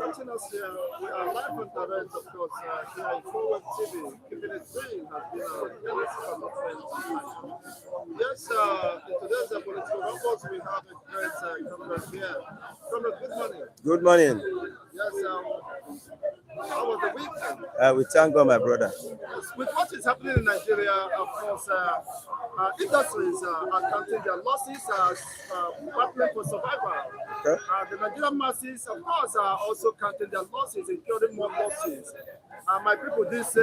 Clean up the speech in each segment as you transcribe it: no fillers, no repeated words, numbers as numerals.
watching us here, we are live and direct, of course, here in Forward TV. Keeping it green has been our daily commitment. Yes, in today's political rumbles, we have a great comrade here. Comrade, good morning. Good morning. Yes, how was the weekend? We thank God, my brother. Yes, with what is happening in Nigeria, of course, industries are counting their losses as battling for survival. Okay. The Nigerian masses, of course, are also counting their losses, incurring more losses. My people, this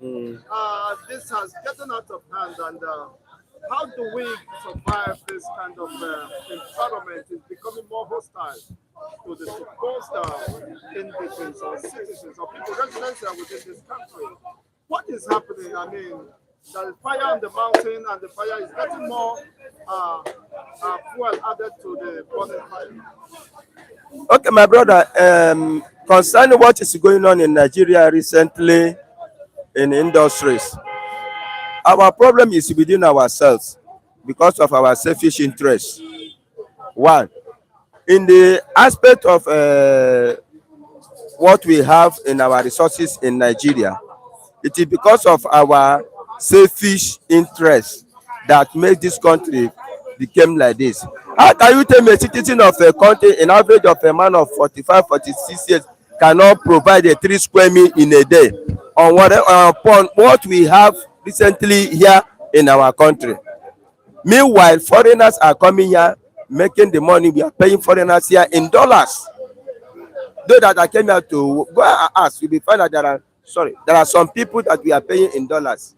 Mm. this has gotten out of hand, and how do we survive this kind of environment? Is becoming more hostile to the supposed indigenous or citizens or people residents within this country. What is happening? I mean, there is fire on the mountain, and the fire is getting more fuel added to the burning fire. Okay, my brother. Concerning what is going on in Nigeria recently in industries, our problem is within ourselves because of our selfish interests. One, in the aspect of what we have in our resources in Nigeria, it is because of our selfish interests that make this country became like this. How can you tell me a citizen of a country, an average of a man of 45, 46 years, cannot provide a 3 square meal in a day on upon what we have recently here in our country? Meanwhile, foreigners are coming here making the money. We are paying foreigners here in dollars. Though that I came here to go and ask, you will find that there are some people that we are paying in dollars.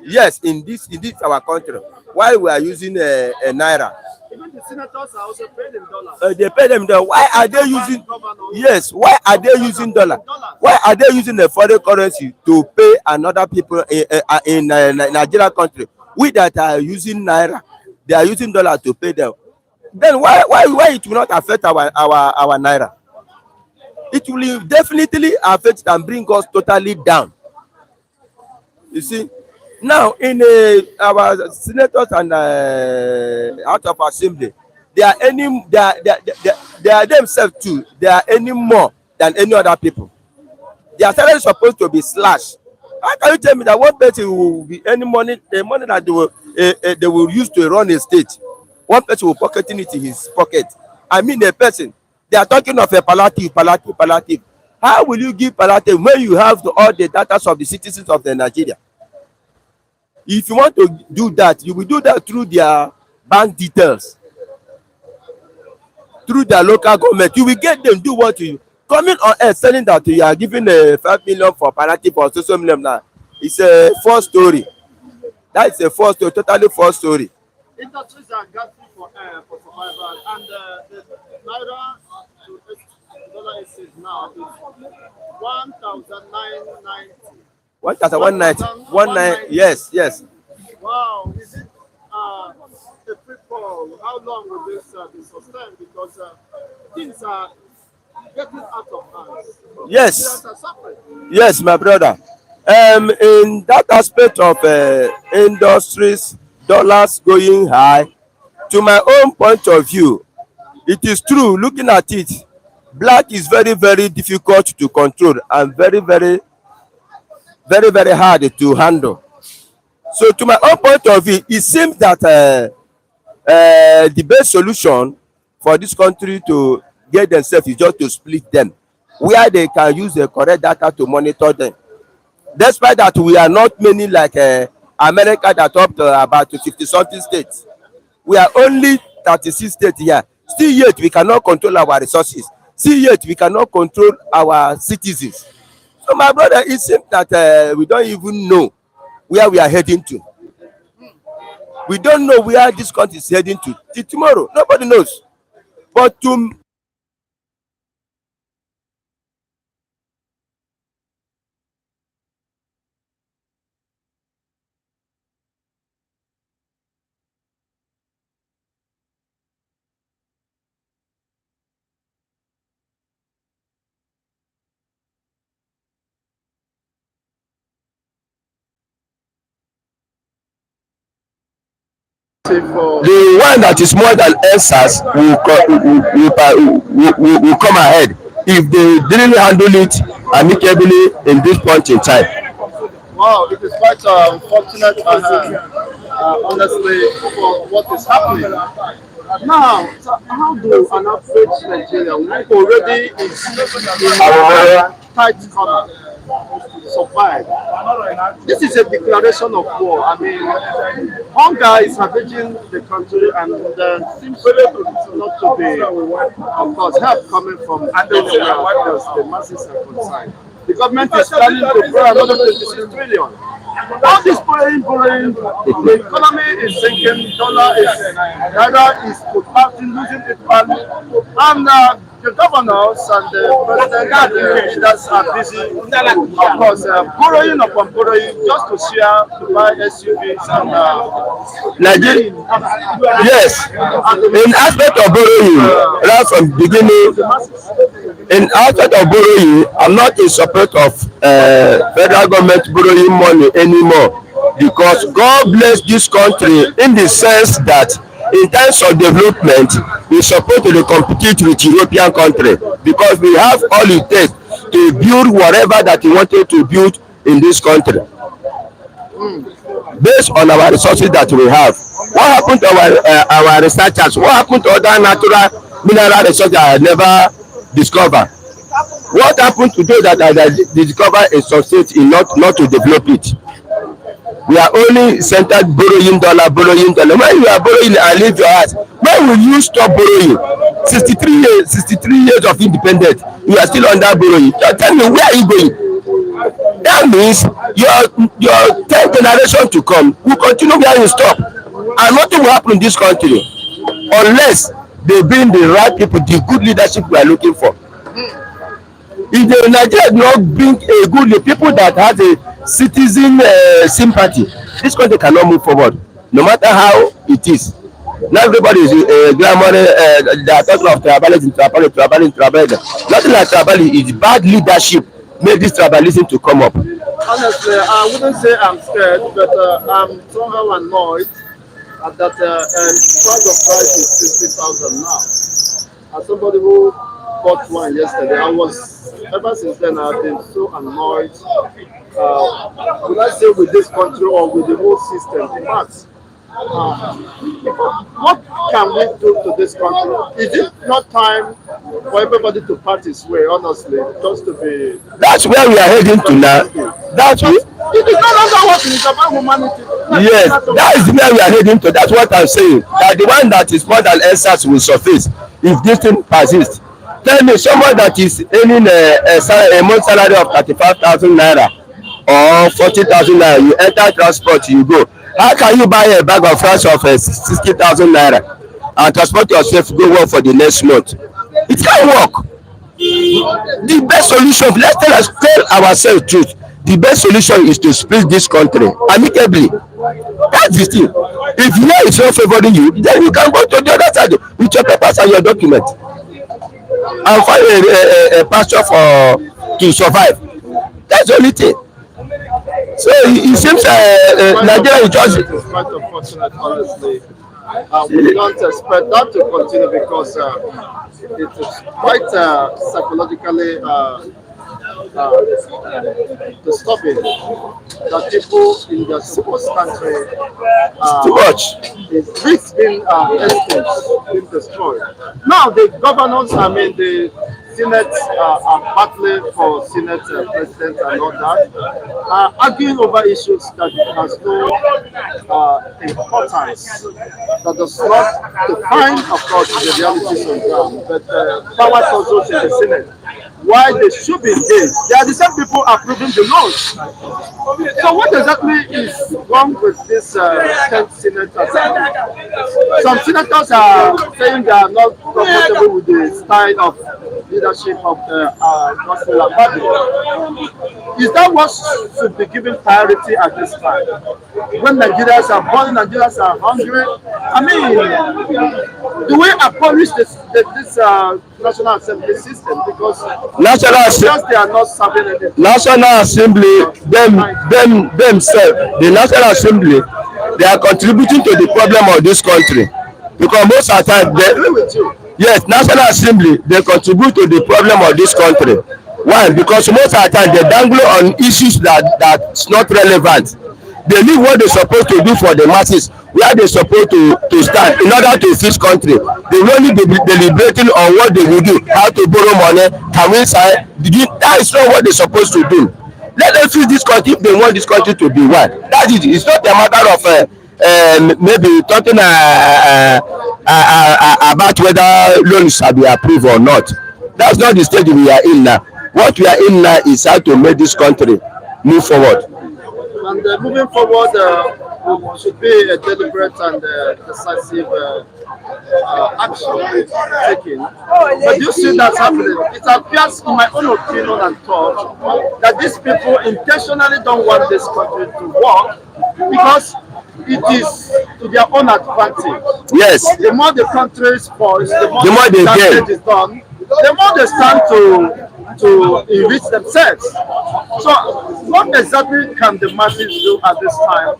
Yes, in this our country. Why we are using a naira? Even the senators are also paid in dollars. They pay them dollar. Why are they using? Yes, why are they using dollar? Why are they using the foreign currency to pay another people in Nigeria country? We that are using naira, they are using dollar to pay them. Then why it will not affect our naira? It will definitely affect and bring us totally down. You see, now in our senators and out of assembly, they are any they are themselves too. They are any more than any other people. Their salary is supposed to be slashed. How can you tell me that one person will be any money, the money that they will use to run a state, one person will pocketing it in his pocket? I mean, a person. They are talking of a palliative. How will you give palliative when you have all the data of the citizens of the Nigeria? If you want to do that, you will do that through their bank details, through their local government. You will get them do what you coming on air telling that you are giving a 5 million for palliative or social million now. It's a false story. That is a false story, totally false story. Industries are gathering for survival, and the naira to dollar is now is 1,990. 1,190. 19. Yes. Wow, is it a free fall? How long will this be sustained? Because things are getting out of hand. Yes. Nigerians are suffering. Yes, my brother. In that aspect of industries, dollars going high, to my own point of view, it is true. Looking at it, black is very, very difficult to control and very, very, very, very hard to handle. So, to my own point of view, it seems that the best solution for this country to get themselves is just to split them, where they can use the correct data to monitor them. Despite that, we are not many like America that up to about 50 something states. We are only 36 states here. Still yet we cannot control our resources. Still yet we cannot control our citizens. So my brother, it seems that we don't even know where we are heading to. We don't know where this country is heading to till tomorrow. Nobody knows. But to for The one that is more than answers will come ahead if they didn't handle it amicably in this point in time. wow, it is quite unfortunate, honestly, for what is happening. Now, so how do an average Nigerian who already is in a tight corner survive? This is a declaration of war. I mean, hunger is ravaging the country, and seems not to be, of course, help coming from anywhere else. The masses are concerned. The government is planning to borrow another 26 trillion. All this borrowing, the economy is sinking, dollar is, naira is collapsing, losing its value, and the governors and the president and the leaders are busy, of course, borrowing upon borrowing just to share, to buy SUVs and Nigeria, yes, in aspect of borrowing, right from beginning, in aspect of borrowing, I'm not in support of federal government borrowing money anymore, because God bless this country in the sense that in terms of development we support to dey compete with European country, because we have all it takes to build whatever that we wanted to build in this country based on our resources that we have. What happened to our researchers? What happened to other natural mineral resources that I never discovered? What happened to those that discover a success in not to develop it? We are only centered borrowing dollar, borrowing dollar. When you are borrowing and leave your house, when will you stop borrowing? 63 years of independence, you are still under borrowing. So tell me, where are you going? That means your 10th generation to come will continue where you stop, and nothing will happen in this country unless they bring the right people, the good leadership we are looking for. If the Nigeria not bring a good the people that has a citizen sympathy, this country cannot move forward, no matter how it is. Now everybody is glamour. They are talking of tribalism. Nothing like tribalism. It's bad leadership made this tribalism to come up. honestly, I wouldn't say I'm scared, but I'm somehow annoyed at that price of price is 50,000 now. As somebody who bought one yesterday, I was ever since then I've been so annoyed. Would I say with this country or with the whole system? In fact, what can we do to this country? Is it not time for everybody to part his way? Honestly, just to be. That's where we are heading to now. That's But where, it is no longer what it is about humanity. yes, that is where we are heading to. That's what I'm saying. That the one that is more than answers will surface if this thing persists. Tell me, someone that is earning a month salary of 35,000 naira or 40,000 naira, you enter transport, you go. How can you buy a bag of rice of 60,000 naira and transport yourself go work for the next month? It can't work. The best solution, tell ourselves truth. The best solution is to split this country amicably. That's the thing. If here is not favoring you, then you can go to the other side with your papers and your document and find a pasture for to survive. That's the only thing. So it seems Nigeria is just. It is quite unfortunate, honestly. We don't expect that to continue because it is quite psychologically disturbing that people in their supposed country Too much. is risk being exposed, being destroyed. Now the governors, I mean the Senate are battling for Senate president and all that, arguing over issues that has no importance, that does not define, of course, the realities on ground, but power controls in the Senate. Why they should be engaged? They are the same people approving the laws. So what exactly is wrong with this 10th senators? Some senators are saying they are not comfortable with the style of leadership of Gospel Party. Is that what should be given priority at this time? When Nigerians are born, Nigerians are hungry. I mean, do we abolish this National Assembly system? Because they are not serving anything. National Assembly themselves, the National Assembly they are contributing to the problem of this country, because most of the time I agree with you. yes, National Assembly they contribute to the problem of this country. Why? Because most of the time they dangle on issues that's not relevant. They leave what they're supposed to do for the masses, where they're supposed to stand in order to fix country. They will only be deliberating on what they will do, how to borrow money, can we sign. That is not what they're supposed to do. Let them fix this country if they want this country to be one. That is it. It's not a matter of maybe talking about whether loans shall be approved or not. That's not the stage we are in now. What we are in now is how to make this country move forward. And moving forward, should be a deliberate and decisive action taken. But you see that's happening. It appears, in my own opinion and thought, that these people intentionally don't want this country to work because it is to their own advantage. Yes. The more the country is spoils, the more they damage gain. is done, the more they stand to enrich themselves. So, what exactly can the masses do at this time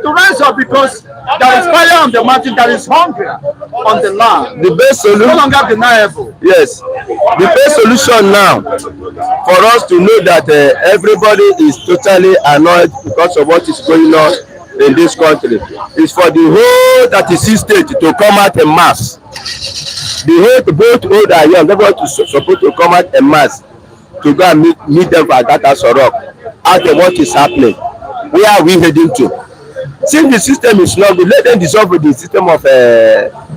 to rise up? Because there is fire on the mountain, there is hunger on the land. The best It's no solution. longer deniable. Yes, the best solution now for us to know that everybody is totally annoyed because of what is going on in this country is for the whole 36 states to come out en mass. The whole, both old and young, everybody is supposed to come out en mass to go and meet them for Agata Sorok. Ask them what is happening. Where are we heading to? Since the system is not good, let them dissolve the system of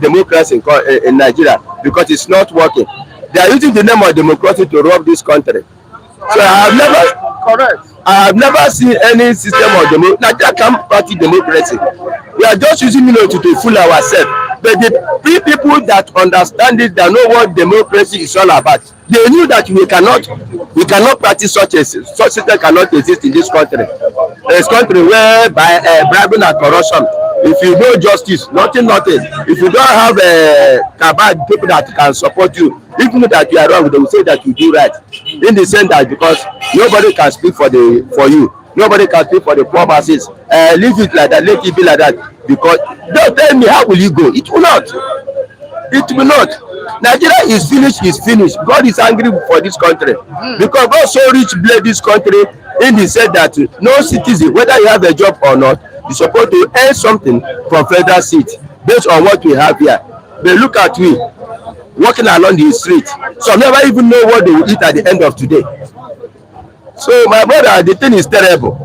democracy in Nigeria because it's not working. They are using the name of democracy to rob this country. So I have never seen any system of Nigeria can't practice democracy. We are just using to fool ourselves. But the people that understand it, that know what democracy is all about, they knew that we cannot practice such system cannot exist in this country. It's country where by bribing and corruption, if you know justice, nothing. If you don't have cabal people that can support you, even that you are wrong, they will say that you do right. In the sense that because nobody can speak for you, nobody can speak for the poor masses. Leave it like that, let it be like that. Because don't tell me how will you go? It will not. It will not. Nigeria is finished. God is angry for this country because God so rich bless this country in the sense that no citizen, whether you have a job or not, is supposed to earn something from federal seat based on what we have here. But look at we walking along the street. Some never even know what they will eat at the end of today. So my brother, the thing is terrible.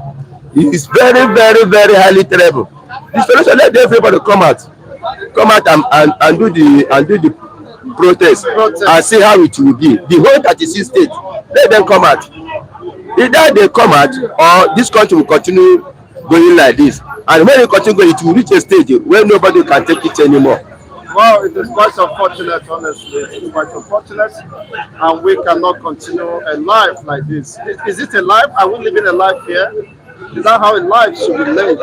It is very, very, very highly terrible. The solution, let everybody come out and do the protest and see how it will be. The whole 36 states, let them come out. Either they come out or this country will continue going like this. And when it continue going, it will reach a stage where nobody can take it anymore. Well, it is quite unfortunate, honestly. It's quite unfortunate, and we cannot continue a life like this. Is it a life? Are we living a life here? Is that how a life should be lived?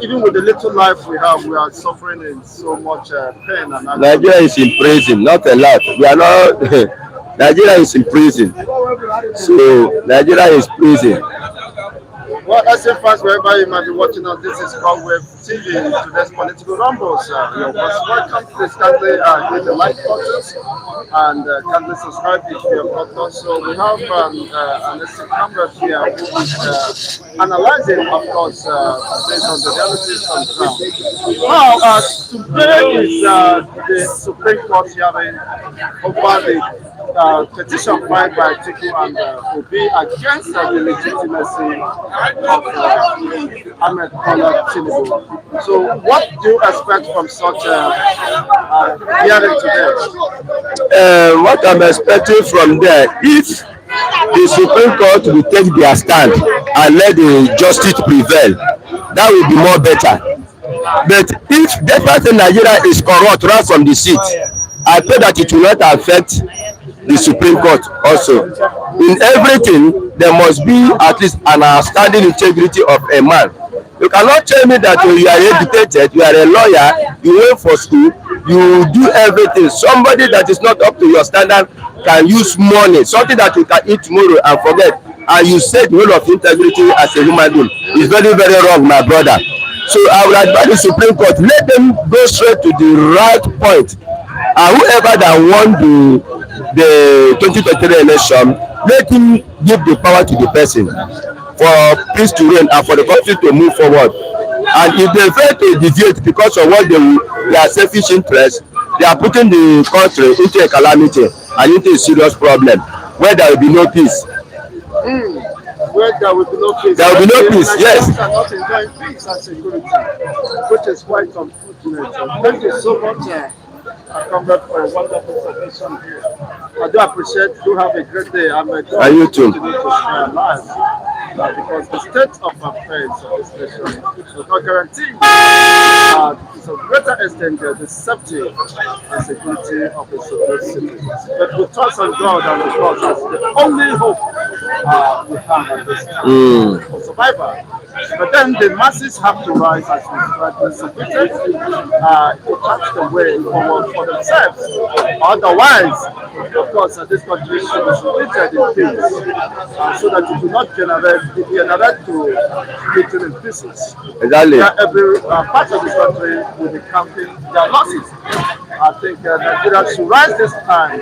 Even with the little life we have, we are suffering in so much pain and agony. Nigeria is in prison, not a life. We are not. Nigeria is in prison. So Nigeria is prison. Well, as a fans, wherever you might be watching us, this is called Wave TV, today's political rumbles. You're most welcome. Please kindly hit the like buttons and kindly subscribe if you have not done so. We have an esteemed camera here who is analyzing, of course, based on the realities on the ground. Now, today is the Supreme Court hearing over the petition filed by Tiku and Obi against the legitimacy of Ahmed Bola Tinubu. So, what do you expect from such hearing today? What I'm expecting from there, if the Supreme Court will take their stand and let the justice prevail, that will be more better. But if the person in Nigeria is corrupt right from the seat, I pray that it will not affect the Supreme Court also. In everything, there must be at least an outstanding integrity of a man. You cannot tell me that you are educated, you are a lawyer, you went for school, you do everything. Somebody that is not up to your standard can use money, something that you can eat tomorrow and forget, and you say the whole of integrity as a human being. It's very, very wrong, my brother. So I would advise the Supreme Court, let them go straight to the right point. And whoever that won the 2023 election, let him give the power to the person for peace to reign and for the country to move forward. And if they fail to deviate because of what their selfish interest, they are putting the country into a calamity and into a serious problem where there will be no peace. Where there will be no peace. There will be no peace, yes. Nigerians are not enjoying peace and security, which is quite unfortunate. Thank you so much, Comrade, for a wonderful submission here. I do appreciate. Do have a great day. And you too. Continue to share lives. Because the state of affairs of this nation does not guarantee to a greater extent the safety and security of the citizens. But we trust on God and because that's the only hope we have at this time for survival. But then the masses have to rise as we rightly submitted to catch the way forward for themselves. Otherwise, of course, this country should be split in peace so that it do not generate to split in pieces. Exactly. Every part of this country will be counting their losses. I think Nigeria should rise this time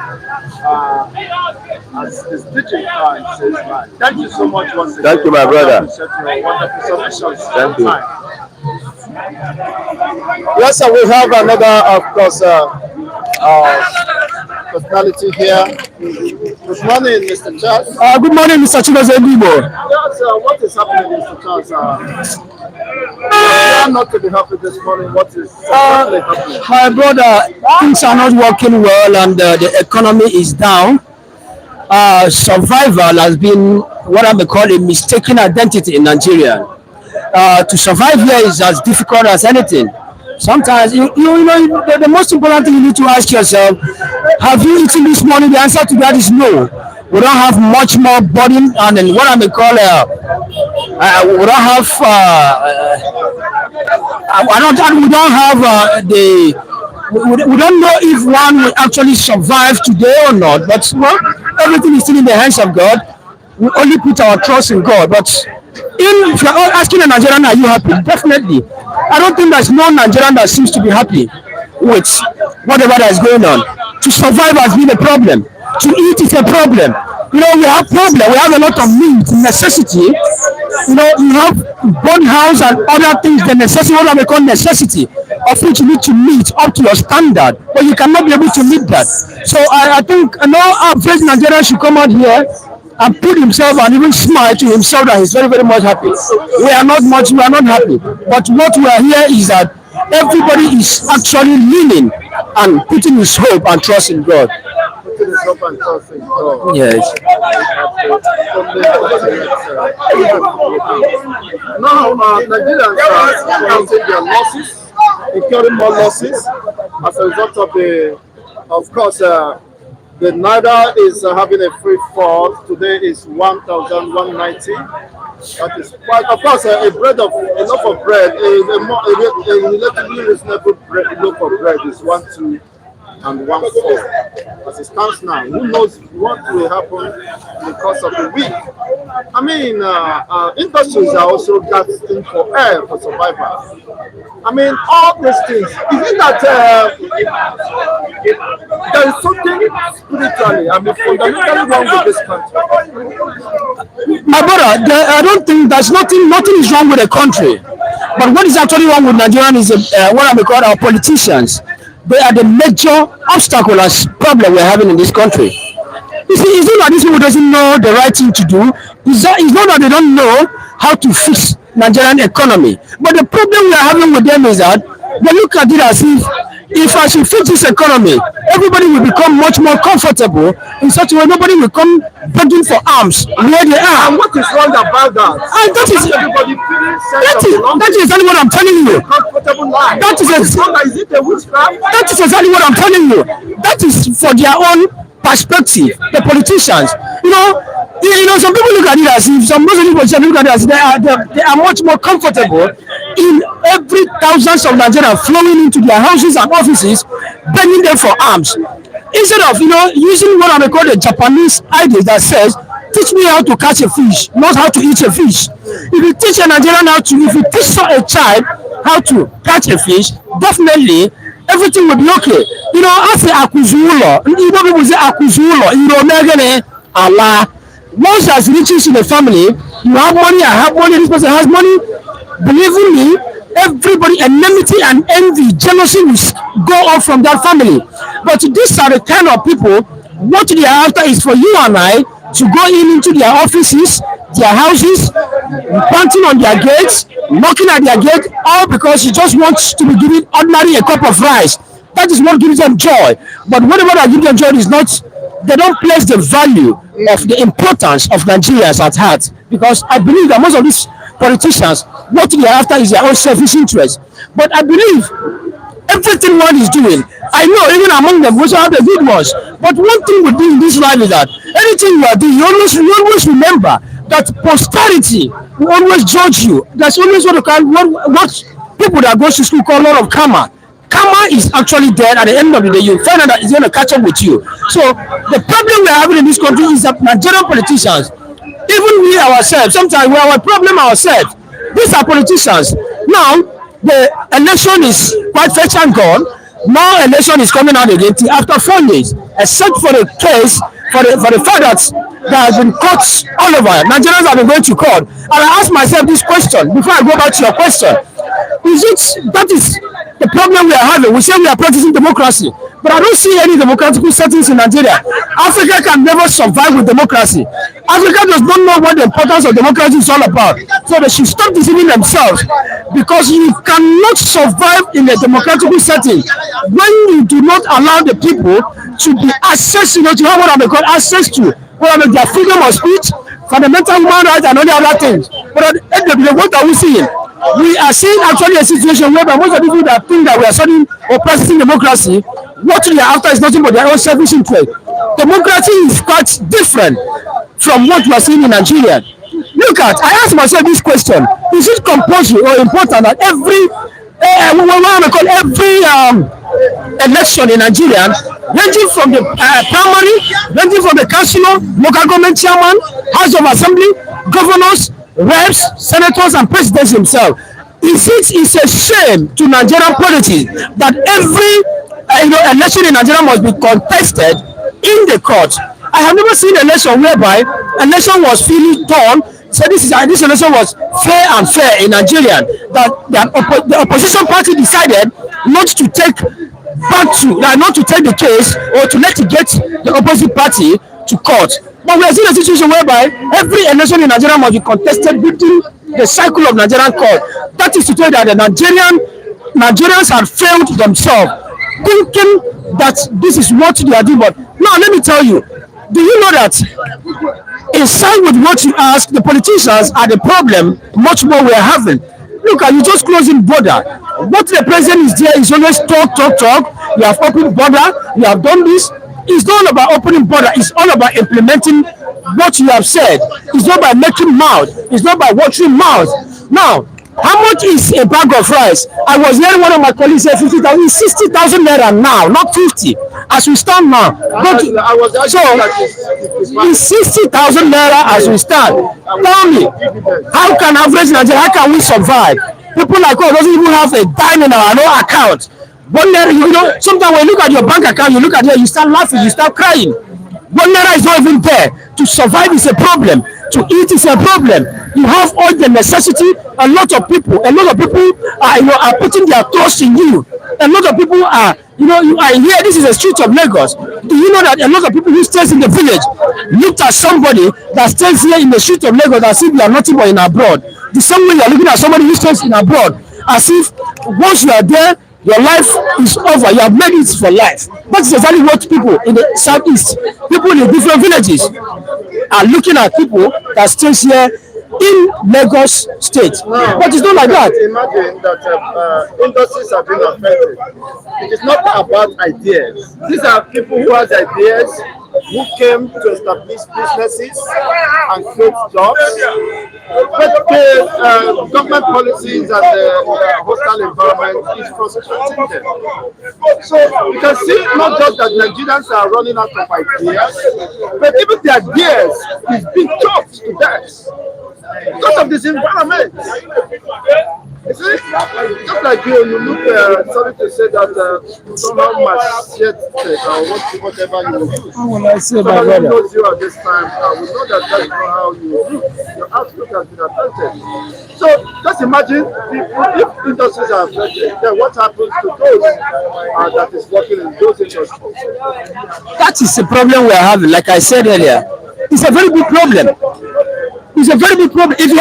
as this teaching time says right. Thank you so much once again. Thank you, my brother. I appreciate your wonderful submissions. Thank you. Yes, sir, we have another, of course, personality here. Good morning, Mr. Charles. Good morning, Mr. Chigozebibo. Yes, what is happening, Mr. Charles? You are not to be happy this morning. What is exactly happening? My brother, things are not working well and the economy is down. Survival has been what I may call a mistaken identity in Nigeria. To survive here is as difficult as anything. Sometimes, the most important thing you need to ask yourself, have you eaten this morning? The answer to that is no. We don't have much more burden and then what I may call, we don't have, we don't have we don't know if one will actually survive today or not, but well, everything is still in the hands of God. We only put our trust in God. But if you're asking a Nigerian, are you happy? Definitely. I don't think there's no Nigerian that seems to be happy with whatever that is going on. To survive has been a problem. To eat is a problem. We have problem. We have a lot of meat, necessity. You have burn house and other things, the necessity, what we call necessity, of which you need to meet up to your standard, but you cannot be able to meet that. So I think our president Nigeria should come out here and put himself and even smile to himself that he's very, very much happy. We are not happy. But what we are here is that everybody is actually leaning and putting his hope and trust in God. Yes. Now, Nigerians are counting their losses, incurring more losses as a result of course, the Naira is having a free fall. Today is 1,190. That is quite, of course, a loaf of bread, a relatively reasonable loaf of bread is 1,2 and 1,4. As it stands now, who knows what will happen in the course of the week? I mean, industries are also gasping for air for survival. I mean, all these things. Is it that there is something spiritually, fundamentally wrong with this country? My brother, I don't think there's nothing is wrong with the country. But what is actually wrong with Nigerians is what I may call our politicians. They are the major obstacle and problem we're having in this country. You see, it's not that these people doesn't know the right thing to do. It's not that they don't know how to fix Nigerian economy. But the problem we are having with them is that they look at it as if I should fix this economy, everybody will become much more comfortable in such a way nobody will come begging for arms where they are. And what is wrong about that? And that is exactly what I'm telling you. That is exactly what I'm telling you. That is for their own perspective. The politicians, some people look at it as if some Muslim politicians look at it as they are much more comfortable in every thousands of Nigerians flowing into their houses and offices, begging them for arms. Instead of using what I call the Japanese idea that says, teach me how to catch a fish, not how to eat a fish. If you teach a Nigerian if you teach a child how to catch a fish, definitely everything will be okay. You know, I say akuzulo. You know, people say akuzulo. You know, megane Allah. Once there's riches in the family, you have money, I have money, this person has money. Believe me, everybody, enmity and envy, jealousy will go off from that family. But these are the kind of people, what they are after is for you and I to go in into their offices, their houses, pounding on their gates, knocking at their gate, all because you just want to be given ordinary a cup of rice. That is what gives them joy. But whatever that gives them joy is not, they don't place the value of the importance of Nigerians at heart. Because I believe that most of these politicians, what they are after is their own selfish interest. But I believe everything one is doing, I know even among them, we have the good ones. But one thing we do in this life is that anything you are doing, you always remember that posterity will always judge you. There's always what people that go to school call a lot of karma. Karma is actually there at the end of the day. You find out that it's going to catch up with you. So the problem we're having in this country is that Nigerian politicians, even we ourselves, sometimes we are a problem ourselves. These are politicians. Now, the election is quite fetch and gone. Now election is coming out again after 4 years, except for the case, for the fact that there has been courts all over. Nigerians have been going to court. And I ask myself this question before I go back to your question. That is the problem we are having? We say we are practicing democracy, but I don't see any democratic settings in Nigeria. Africa can never survive with democracy. Africa does not know what the importance of democracy is all about. So they should stop deceiving themselves, because you cannot survive in a democratic setting when you do not allow the people to be access, to have what they call access to their freedom of speech, fundamental human rights, and all the other things. But at the end of the day, what are we seeing? We are seeing actually a situation where most of the people that think that we are studying or practicing democracy, what they are after is nothing but their own selfish interest. Democracy is quite different from what we are seeing in Nigeria. Look at, I ask myself this question: is it compulsory or important that every election in Nigeria, ranging from the primary, ranging from the councillor, local government chairman, house of assembly, governors, reps, senators, and presidents himself, is a shame to Nigerian politics that every election in Nigeria must be contested in the court. I have never seen an election whereby election was freely done. So this election was fair in Nigeria. That the opposition party decided not to take the case or to litigate the opposite party to court. But we are seeing a situation whereby every election in Nigeria must be contested within the cycle of Nigerian court. That is to tell that the Nigerians have failed themselves, thinking that this is what they are doing. But now let me tell you, do you know that in side with what you ask, the politicians are the problem much more we are having? Look at, you just closing border. What the president is there is always talk. You have opened border, you have done this. It's not about opening border, it's all about implementing what you have said. It's not by making mouth, it's not by watering mouth. Now, how much is a bag of rice? I was hearing one of my colleagues say 50,000, 60,000 naira now, not 50. As we stand now. So, it's 60,000 naira as we stand. Tell me, how can average Nigeria, how can we survive? People like us doesn't even have a dime in our own account. One naira, sometimes when you look at your bank account, you look at it, you start laughing, you start crying. 1 naira is not even there. To survive is a problem. To eat is a problem. You have all the necessity. A lot of people are putting their trust in you. A lot of people are, you are here. This is the street of Lagos. Do you know that a lot of people who stays in the village looked at somebody that stays here in the street of Lagos as if you are nothing but in abroad? The same way you are looking at somebody who stays in abroad as if once you are there, your life is over. You have made it for life. That's exactly what people in the southeast, people in different villages, are looking at people that stays here in Lagos State. But it's not like that. Imagine that industries have been affected. It is not about ideas. These are people who have ideas, who came to establish businesses and create jobs. But the government policies and the hostile environment is frustrating them. So you can see not just that Nigerians are running out of ideas, but even the ideas is being choked to death because of this environment. You see, just like you look, sorry to say that somehow macheted or whatever you use. How will I say, my Somebody who brother? knows you at this time will know that that's not how you look. Your outlook has been affected. So just imagine if industries are affected, then what happens to those that is working in those industries? That is the problem we are having. Like I said earlier, it's a very big problem. It's a very big problem. If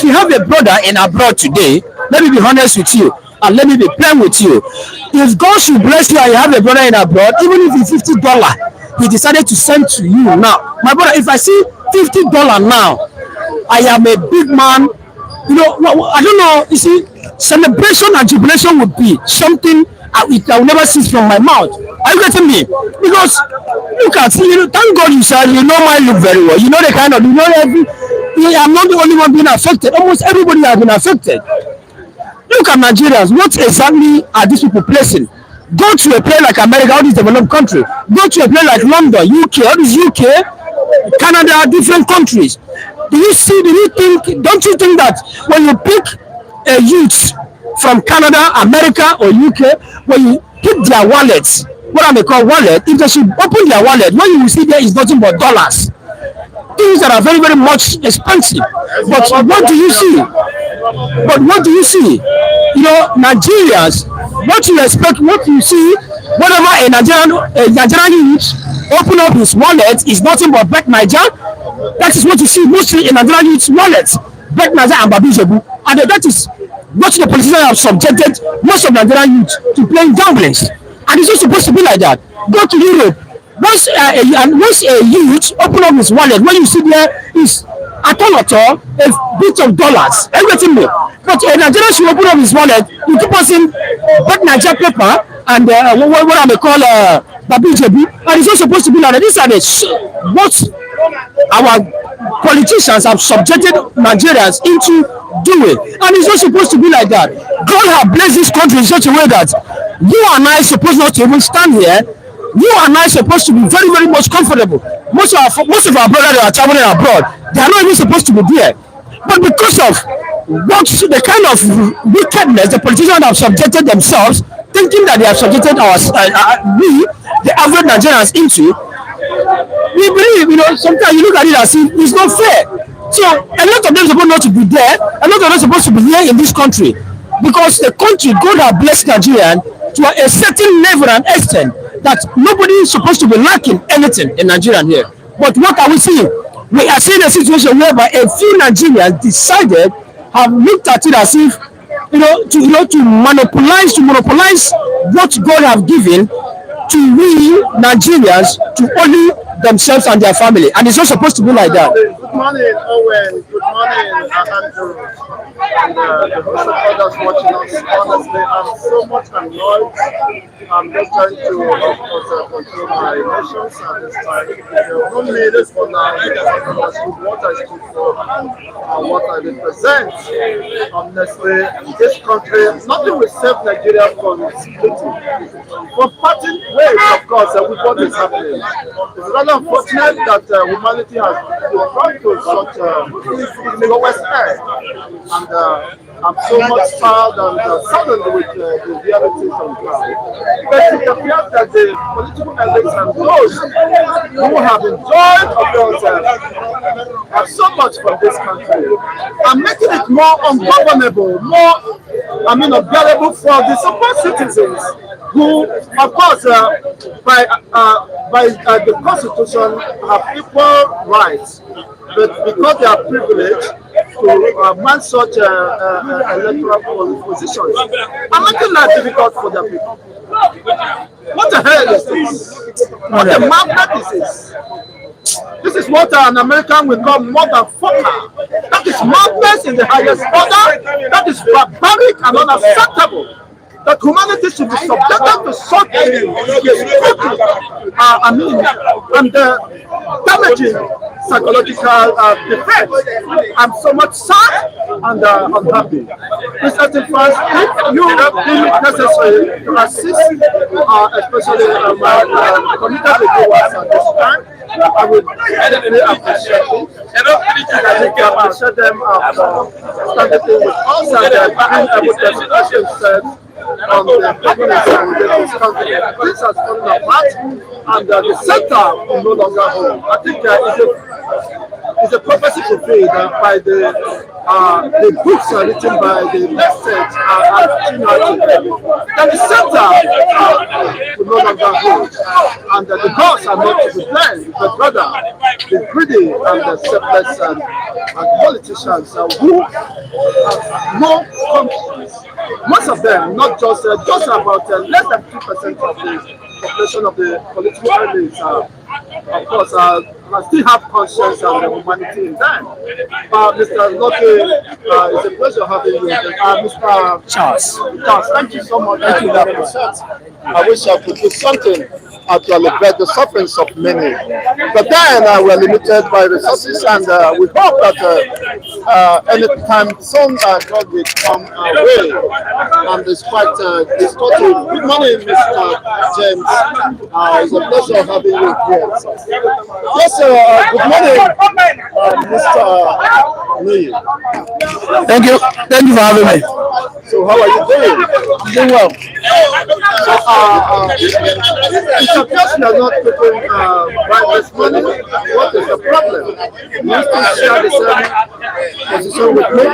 you have a brother in abroad today, let me be honest with you, and let me be plain with you. If God should bless you and you have a brother in abroad, even if it's $50, he decided to send to you now. My brother, if I see $50 now, I am a big man. You know, I don't know. You see, celebration and jubilation would be something I will never cease from my mouth. Are you getting me? Because look at, thank God you said you know my look very well. You know the kind of, I'm not the only one being affected. Almost everybody has been affected. Look at Nigerians. What exactly are these people placing? Go to a place like America, all these developed countries. Go to a place like London, UK, all these UK, Canada, different countries. Don't you think that when you pick a youth from Canada, America, or UK, when you pick their wallets, what I may call wallet, if they should open their wallet, what you will see there is nothing but dollars. Things that are very, very much expensive. But what do you see? But what do you see? Nigerians, what you expect, what you see, whenever a Nigerian youth open up his wallet is nothing but Bet Niger. That is what you see mostly in Nigerian youth's wallets. Bet Niger and Babi Jebu. And that is what the politicians have subjected most of Nigerian youth to playing gamblings. And it's not supposed to be like that. Go to Europe. Once a youth open up his wallet, what you see there is at all a bit of dollars, everything there. But a Nigerian should open up his wallet, you keep on seeing both Niger paper and what I may call Babi Jebu, and it's not supposed to be like that. These are what our politicians have subjected Nigerians into doing, and it's not supposed to be like that. God has blessed this country in such a way that you and I supposed not to even stand here. You and I supposed to be very, very much comfortable. Most of our brothers that are traveling abroad, they are not even supposed to be there. But because of the kind of wickedness the politicians have subjected themselves, thinking that they have subjected the average Nigerians into, we believe, sometimes you look at it as if it's not fair. So a lot of them supposed not to be there. A lot of them supposed to be here in this country, because the country, God has blessed Nigerian to a certain level and extent that nobody is supposed to be lacking anything in Nigeria here. But what are we seeing? We are seeing a situation whereby a few Nigerians have looked at it as if, to monopolize what God have given to we Nigerians to only themselves and their family, and it's not supposed to be like that. Good morning, Owen. Good morning, Andrew. And the host of others watching us. Honestly, I'm so much annoyed. I'm just trying to, of course, control my emotions at this time. Only this for now, what I stood for and what I represent. Honestly, this country, nothing will save Nigeria from splitting. From parting ways, of course, with what is happening. It's rather unfortunate that humanity has gone to such the lowest end. And I'm so much proud and saddened with the realities on ground. But it appears that the political elites and those who have enjoyed of themselves have so much from this country are making it more ungovernable, more, unbearable for the support citizens who, of course, by the Constitution have equal rights, but because they are privileged to man such electoral positions, I'm making life difficult for their people. What the hell is this? What a madness is this? This is what an American will call motherfucker. That is madness in the highest order. That is barbaric and unacceptable. That humanity should be subjected to such and damaging psychological defense. I'm so much sad and unhappy. Please, first, if you deem it necessary to assist, especially my community viewers at this time, I would really appreciate it. I think I appreciate them for standing with us and being able to express themselves on the feminist and religious conflict. This has fallen apart and the center will no longer hold. I think it's a prophecy fulfilled by the books are written by the message that the center will no longer hold. And the gods are not to be blamed, but rather the greedy and the selfless and politicians who have no conscience. Most of them, not just about less than 2% of the population of the political elites, of course, still have conscience and humanity in them. Mr. Lotte, it's a pleasure having you. Mr. Charles, thank you so much. Thank you very much. I wish I could do something to alleviate the sufferings of many. But then we're limited by resources, and we hope that anytime soon God will come our way. And despite this total, good morning, Mr. James. It's a pleasure having you here. Yes, sir. Good morning, Mr. Lee. Thank you for having me. So, how are you doing? Doing well. So, it's a person that not people buy this money. What is the problem? You still share the same position with me.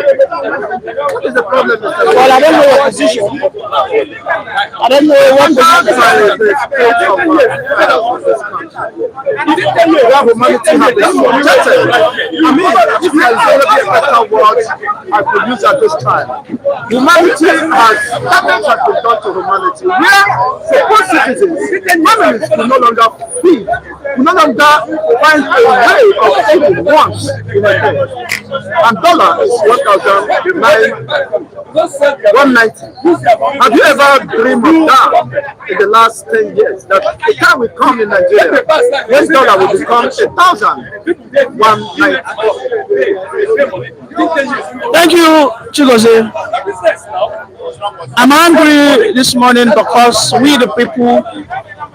What is the problem, Mr. Lee? Well, I don't know your position. I don't know what where humanity has been subjected. I mean, if there is already a better word I could use at this time. Humanity has damage has been done to humanity. Where suppose citizens, families will no longer feed, will no longer find a way of feeding once in a day. And dollar is 1,990. Have you ever dreamed of that in the last 10 years? That the time will come in Nigeria when dollar will become 1,190. Thank you, Chigozie. I'm angry this morning because we, the people,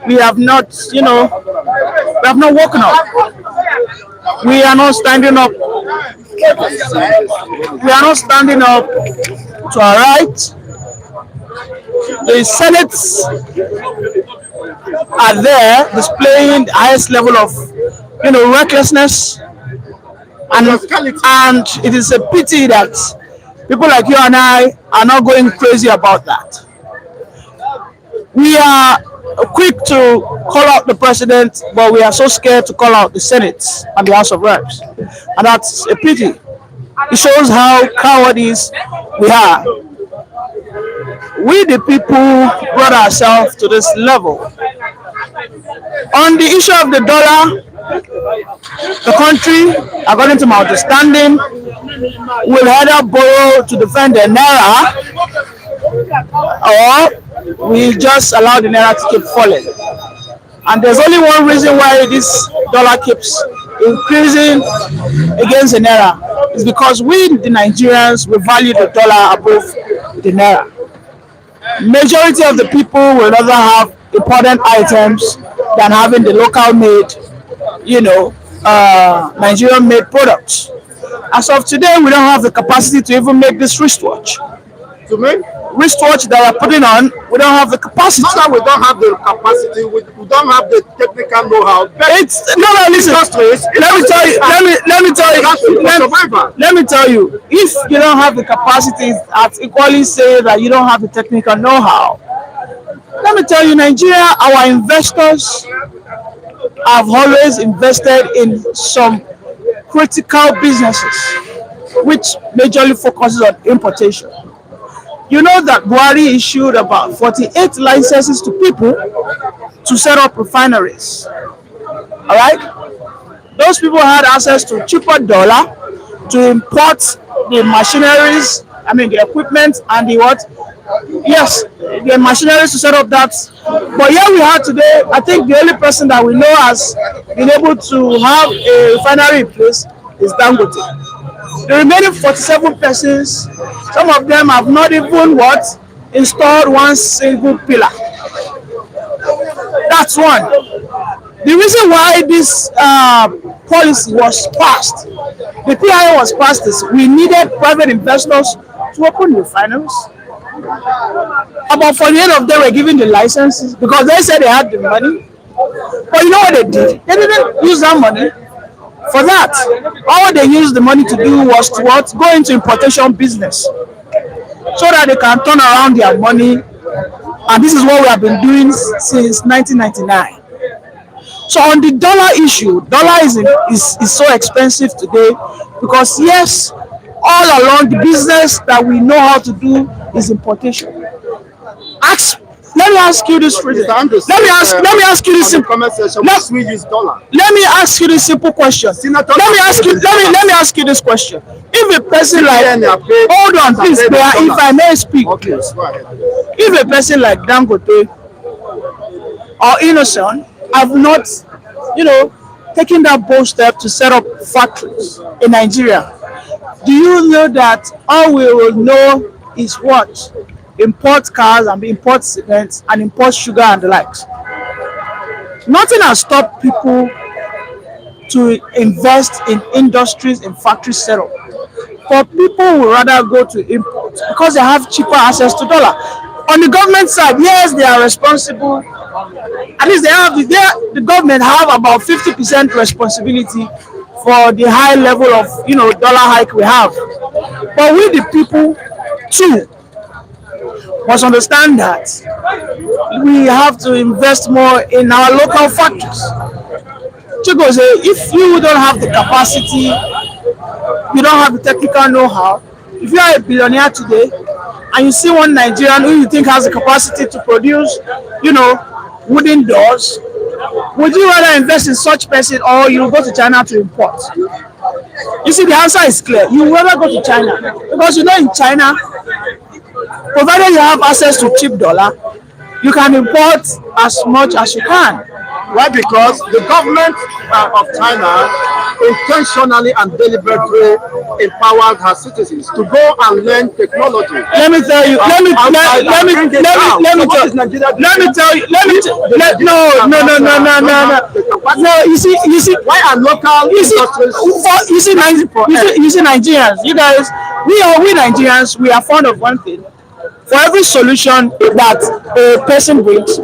we have not, we have not woken up. We are not standing up. We are not standing up to our right. The Senates are there displaying the highest level of, recklessness. And it is a pity that people like you and I are not going crazy about that. We are quick to call out the president, but we are so scared to call out the Senate and the House of Reps. And that's a pity. It shows how cowardice we are. We, the people, brought ourselves to this level. On the issue of the dollar, the country, according to my understanding, will either borrow to defend the naira, or we just allow the naira to keep falling. And there's only one reason why this dollar keeps increasing against the naira. It's because we, the Nigerians, we value the dollar above the naira. Majority of the people will rather have important items than having the local made, Nigerian made products. As of today, we don't have the capacity to even make this wristwatch. To me? Wristwatch that we're putting on, we don't have the capacity. Not that we don't have the capacity, we don't have the technical know-how. It's listen. Let me tell you. If you don't have the capacity, that's equally say that you don't have the technical know-how. Let me tell you, Nigeria, our investors have always invested in some critical businesses, which majorly focuses on importation. You know that Buhari issued about 48 licenses to people to set up refineries. All right? Those people had access to cheaper dollar to import the machineries, the equipment and the what? Yes, the machineries to set up that. But here we are today, I think the only person that we know as been able to have a refinery in place is Dangote. The remaining 47 persons, some of them have not even what installed one single pillar. That's one. The reason why this policy was passed, the PIA was passed, is we needed private investors to open refineries. About 48 of them were given the licenses because they said they had the money. But you know what they did? They didn't use that money for that. All they used the money to do was to what? Go into importation business so that they can turn around their money. And this is what we have been doing since 1999. So on the dollar issue, dollar is so expensive today because yes, all along the business that we know how to do is importation. Ask, let me ask you this reason. Let me ask you this simple. We use dollar. Let me ask you this simple question. Let me ask you this question. If a person like, hold on, please, if I may speak, please. If a person like Dangote or Innocent have not, taken that bold step to set up factories in Nigeria, do you know that all we will know is what? Import cars and import cement and import sugar and the likes. Nothing has stopped people to invest in industries and factory setup. But people would rather go to import because they have cheaper access to dollar. On the government side, yes, they are responsible. At least the government have about 50% responsibility for the high level of dollar hike we have. But we the people too must understand that we have to invest more in our local factories. Chico say if you don't have the capacity, you don't have the technical know-how. If you are a billionaire today and you see one Nigerian who you think has the capacity to produce, wooden doors, would you rather invest in such person or you go to China to import? You see, the answer is clear. You will rather go to China because in China, provided you have access to cheap dollar, you can import as much as you can. Why? Because the government of China intentionally and deliberately empowered her citizens to go and learn technology. Let me tell you. No. No. You see. Why are local industries? You see, Nigerians. You guys, we Nigerians, we are fond of one thing. For every solution that a person brings,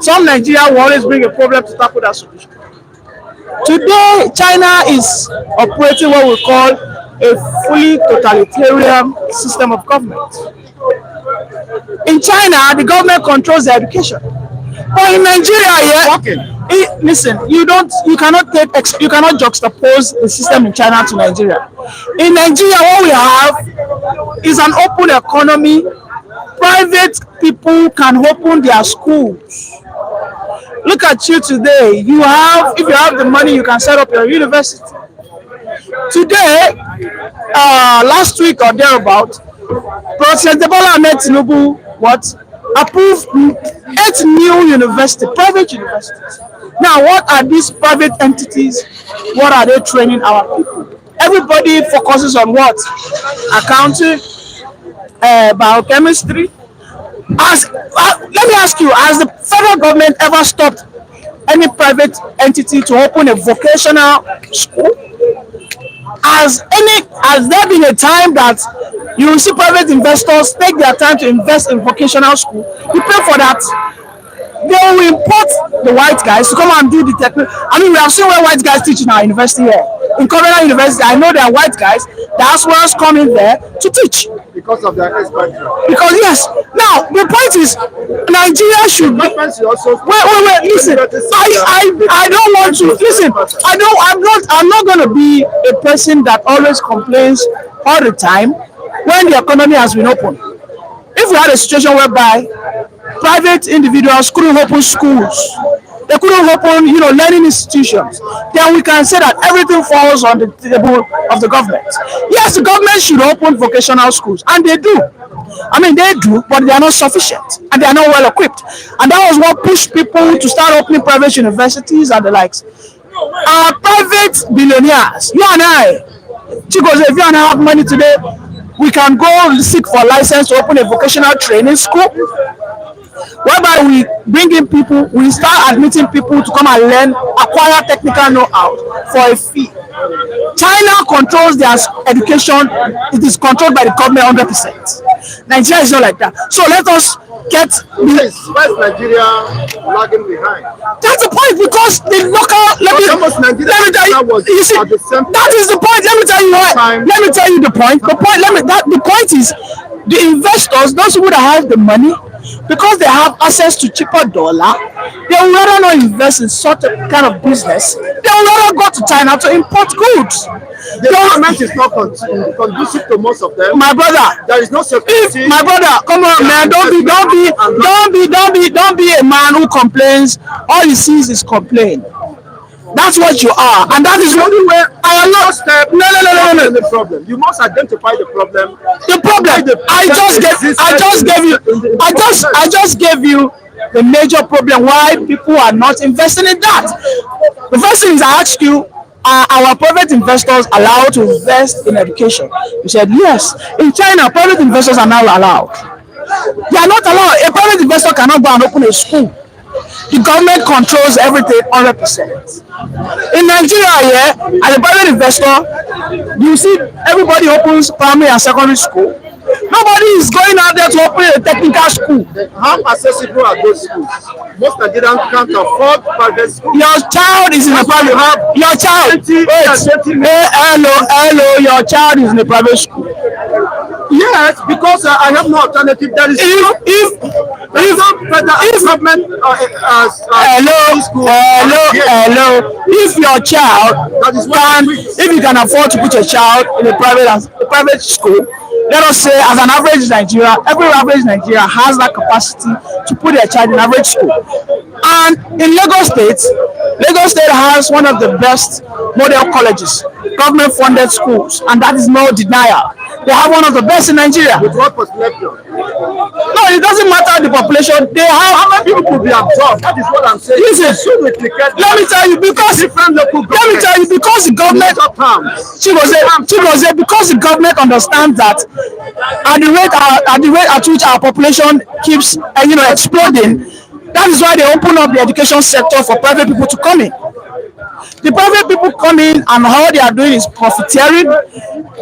some Nigeria will always bring a problem to tackle that solution. Today, China is operating what we call a fully totalitarian system of government. In China, the government controls the education. But in Nigeria, listen, you cannot juxtapose the system in China to Nigeria. In Nigeria, what we have is an open economy. Private people can open their schools. Look at you today. If you have the money, you can set up your university. Today, last week or thereabout, President Bola Ahmed Tinubu approved 8 new private universities. Now, what are these private entities? What are they training our people? Everybody focuses on what? Accounting, biochemistry. Let me ask you: has the federal government ever stopped any private entity to open a vocational school? Has there been a time that you will see private investors take their time to invest in vocational school? You pay for that. They will import the white guys to come and do the technical. We have seen where white guys teach in our university here. In Covenant University, I know there are white guys. The Aswarans come in there to teach. Because of their expertise. Because yes. Now the point is, Nigeria should be. Wait. Listen, I don't want to listen. I'm not going to be a person that always complains all the time when the economy has been open. If we had a situation whereby private individuals couldn't open schools, they couldn't open, learning institutions, then we can say that everything falls on the table of the government. Yes, the government should open vocational schools, and they do. I mean, they do, but they are not sufficient and they are not well equipped. And that was what pushed people to start opening private universities and the likes. Our private billionaires, you and I, Chicos, if you and I have money today, we can go seek for license to open a vocational training school whereby we bring in people, we start admitting people to come and learn, acquire technical know-how for a fee. China controls their education, it is controlled by the government 100%. Nigeria is not like that. So let us get. Why is Nigeria lagging behind? That's the point, because the local. Let me tell you. You see, that is the point. Let me tell you why. Let me tell you the point. The point is the investors, those people that have the money, because they have access to cheaper dollar, they will rather not invest in such a kind of business. They will rather go to China to import goods. The government is not conducive to most of them. My brother, there is no security. My brother, come on, man, don't be a man who complains. All he sees is complain. That's what you are, and that is the only way. I am not. No. The problem. You must identify the problem. The problem. I just gave you the major problem why people are not investing in that. The first thing is I asked you, are our private investors allowed to invest in education? You said yes. In China, private investors are now allowed. They are not allowed. A private investor cannot go and open a school. The government controls everything 100%. In Nigeria, as a private investor, you see everybody opens primary and secondary school. Nobody is going out there to open a technical school. How accessible are those schools? Most Nigerians can't afford private schools. Your child is in a private. Your child. Hello. Your child is in a private school. Yes, because I have no alternative. That is if government hello. If your child if you can afford to put your child in a private school, let us say as an average Nigeria, every average Nigeria has that capacity to put their child in average school. And in Lagos State has one of the best model colleges, government funded schools, and that is no denial. They have one of the best in Nigeria. With what population? No, it doesn't matter the population. They have how many people could be absorbed. That is what I'm saying. Listen, let me tell you because the government because the government understands that at the rate at which our population keeps exploding, that is why they open up the education sector for private people to come in. The private people come in and all they are doing is profiteering.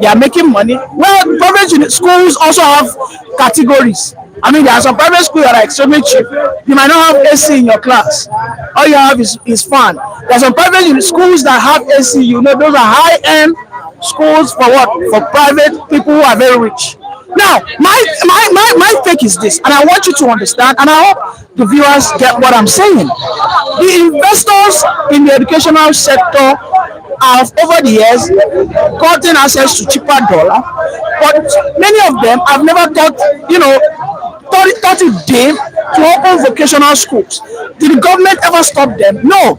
They are making money. Well, private schools also have categories. I mean, there are some private schools that are extremely cheap. You might not have AC in your class. All you have is fan. There are some private schools that have AC. Those are high-end schools for what? For private people who are very rich. Now, my take is this, and I want you to understand, and I hope the viewers get what I'm saying. The investors in the educational sector have, over the years, gotten access to cheaper dollar, but many of them have never thought it day to open vocational schools. Did the government ever stop them? No.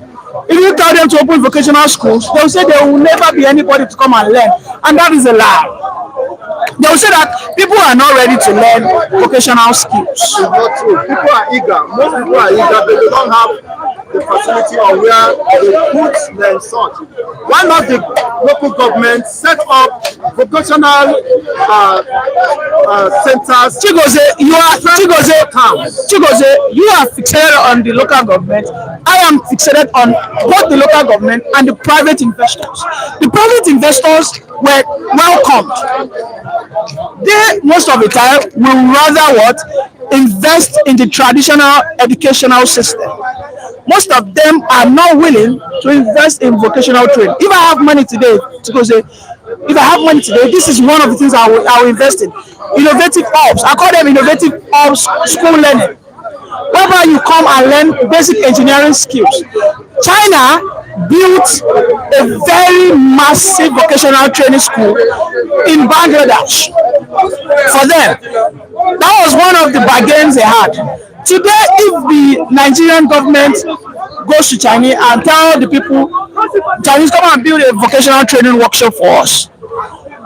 If you tell them to open vocational schools, they will say there will never be anybody to come and learn, and that is a lie. They will say that people are not ready to learn vocational skills. It's not true. People are eager. Most people are eager, but they don't have the facility or where they put their such. Why not the local government set up vocational centers? Chigoze, you are fixated on the local government. I am fixated on both the local government and the private investors. The private investors were welcomed. They most of the time will rather invest in the traditional educational system. Most of them are not willing to invest in vocational training. If I have money today, this is one of the things I will invest in. Innovative hubs. I call them innovative hubs school learning. Whereby you come and learn basic engineering skills. China built a very massive vocational training school in Bangladesh for them. That was one of the bargains they had. Today, if the Nigerian government goes to China and tell the people, Chinese come and build a vocational training workshop for us,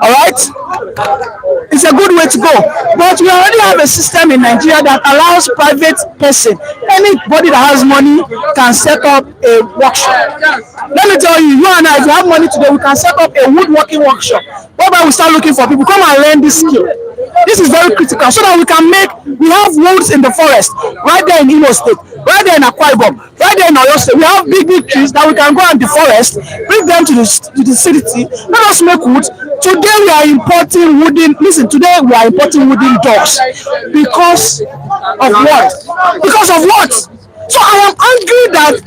all right? it's a good way to go. But we already have a system in Nigeria that allows private person, anybody that has money can set up a workshop. Let me tell you, you and I, if you have money today, we can set up a woodworking workshop. Whereby we start looking for people, come and learn this skill. This is very critical so that we have woods in the forest, right there in Imo State, right there in Akwa Ibom, right there in Oyo State. We have big trees that we can go and deforest, bring them to the city, let us make wood. Today we are importing wooden doors because of what? Because of what? So I am angry that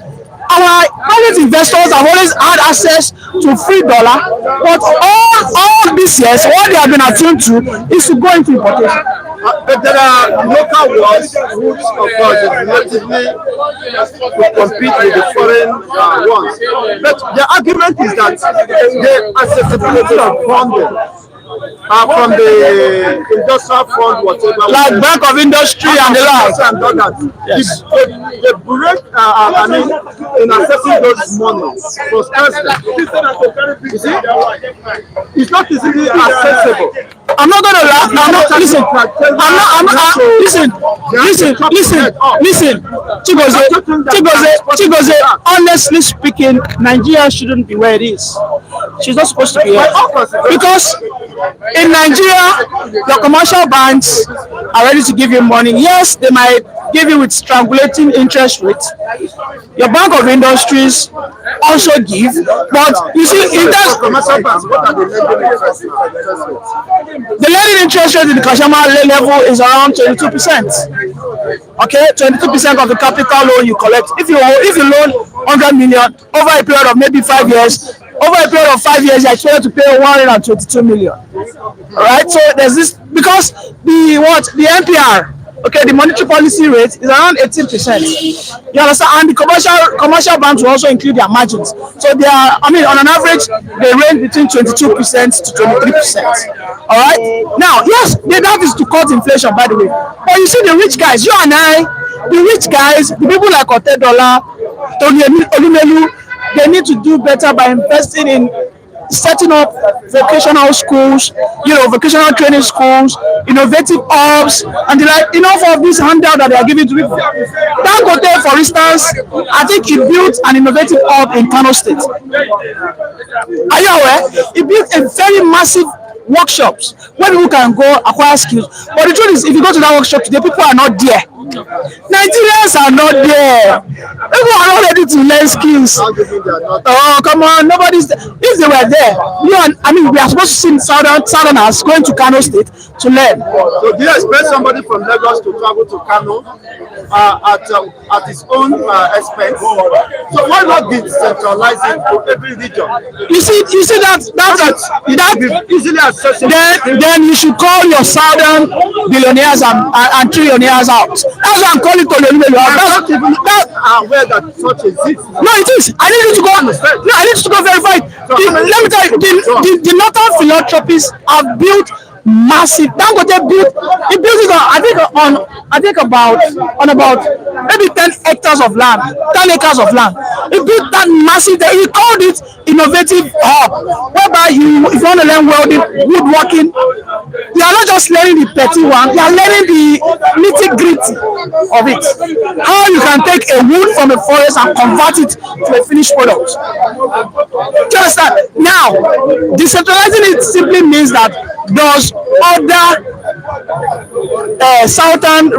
our private investors have always had access to free dollar, but all these years, what they have been attuned to is to go into importation. But there are local ones which, of course, relatively compete with the foreign ones. But the argument is that the accessibility of funding from the industrial fund, whatever, like Bank of Industry and the like. Yes. They break, in accessing those money. You see, it's not easily accessible. I'm not gonna laugh. Listen. Chigoze, honestly speaking, Nigeria shouldn't be where it is. She's not supposed to be here. Because in Nigeria, the commercial banks are ready to give you money. Yes, they might give you with strangulating interest rates. Your Bank of Industries also give, but you see, in terms Commercial banks, what are the lending interest rates? the lending interest rate in the consumer level is around 22%. Okay, 22% of the capital loan you collect. If you loan 100 million over a period of maybe 5 years, over a period of 5 years, you are expected to pay 122 million. All right, so there's this because the NPR. Okay, the monetary policy rate is around 18%. You understand? And the commercial banks will also include their margins. So they are, on an average, they range between 22% to 23%. All right. Now, yes, that is to cut inflation, by the way. But you see, the rich guys, you and I, the rich guys, the people like Otedola, Tony Olumelu, they need to do better by investing in setting up vocational schools, vocational training schools, innovative hubs, and enough of this handout that they are giving to people. Dangote, for instance, I think he built an innovative hub in Kano State. Are you aware? He built a very massive workshops where people can go acquire skills. But the truth is, if you go to that workshop today, people are not there. Nigerians are not there. People are not ready to learn skills. Oh, come on, nobody's there. If they were there, we are supposed to see Southerners going to Kano State to learn. So do you expect somebody from Lagos to travel to Kano at his own expense? So why not decentralizing to every region? You see that easily accessible. Then you should call your southern billionaires and trillionaires out. That's why I'm calling Tony Olumelu. I'm not even aware that such exists. No, it is. I need you to go. No, I need you to go verify. Let me tell you, the northern philanthropists have built massive. Dangote built it on about maybe 10 hectares of land, 10 acres of land. He built that massive. He called it innovative hub, whereby if you want to learn welding, woodworking, you are not just learning the petty one, you are learning the nitty gritty of it. How you can take a wood from a forest and convert it to a finished product. Do you understand? Now, decentralizing it simply means that those other southern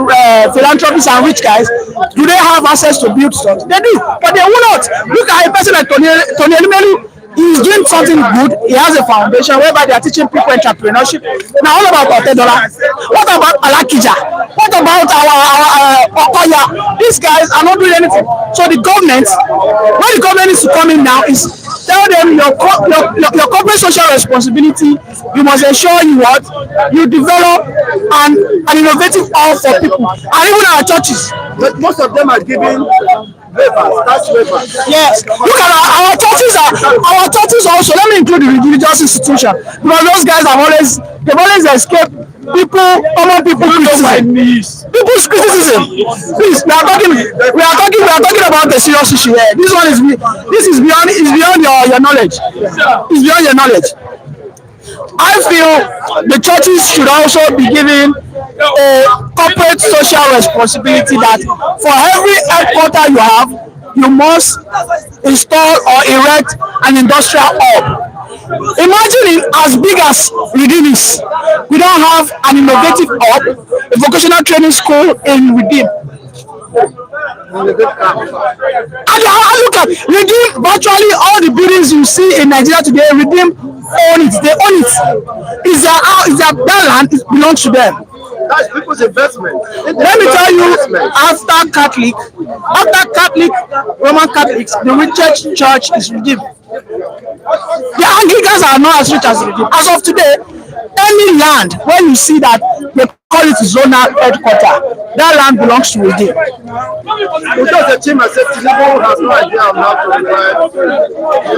philanthropists and rich guys, do they have access to build stuff? They do, but they will not. Look at a person like Tony Olumelu. He's doing something good. He has a foundation whereby they are teaching people entrepreneurship. Now, all about Otedola. What about Alakija? What about our Okoya? These guys are not doing anything. So the government, what the government needs to come in now is tell them your corporate social responsibility. You must ensure you develop an innovative hub for people, and even our churches. But most of them are giving waivers. Yes, look at our churches. Our churches also. Let me include the religious institution, because those guys they've always escaped common people criticism. People's criticism. Please, we are talking about the serious issue here. This is beyond your knowledge. It's beyond your knowledge. I feel the churches should also be given a corporate social responsibility that for every headquarter you have, you must install or erect an industrial hub. Imagine it as big as Redeem is. We don't have an innovative hub, a vocational training school in Redeem. I look at Redeem, virtually all the buildings you see in Nigeria today, Redeem own it. They own it. Is their land, it belongs to them. That's people's investment. Let me tell you, after Roman Catholics, the richest church is Redeem. The Anglicans are not as rich as Redeem. As of today, any land where you see that they call it zonal headquarter, that land belongs to Redeem. Because the team has said Tinubu has no idea on how to revive the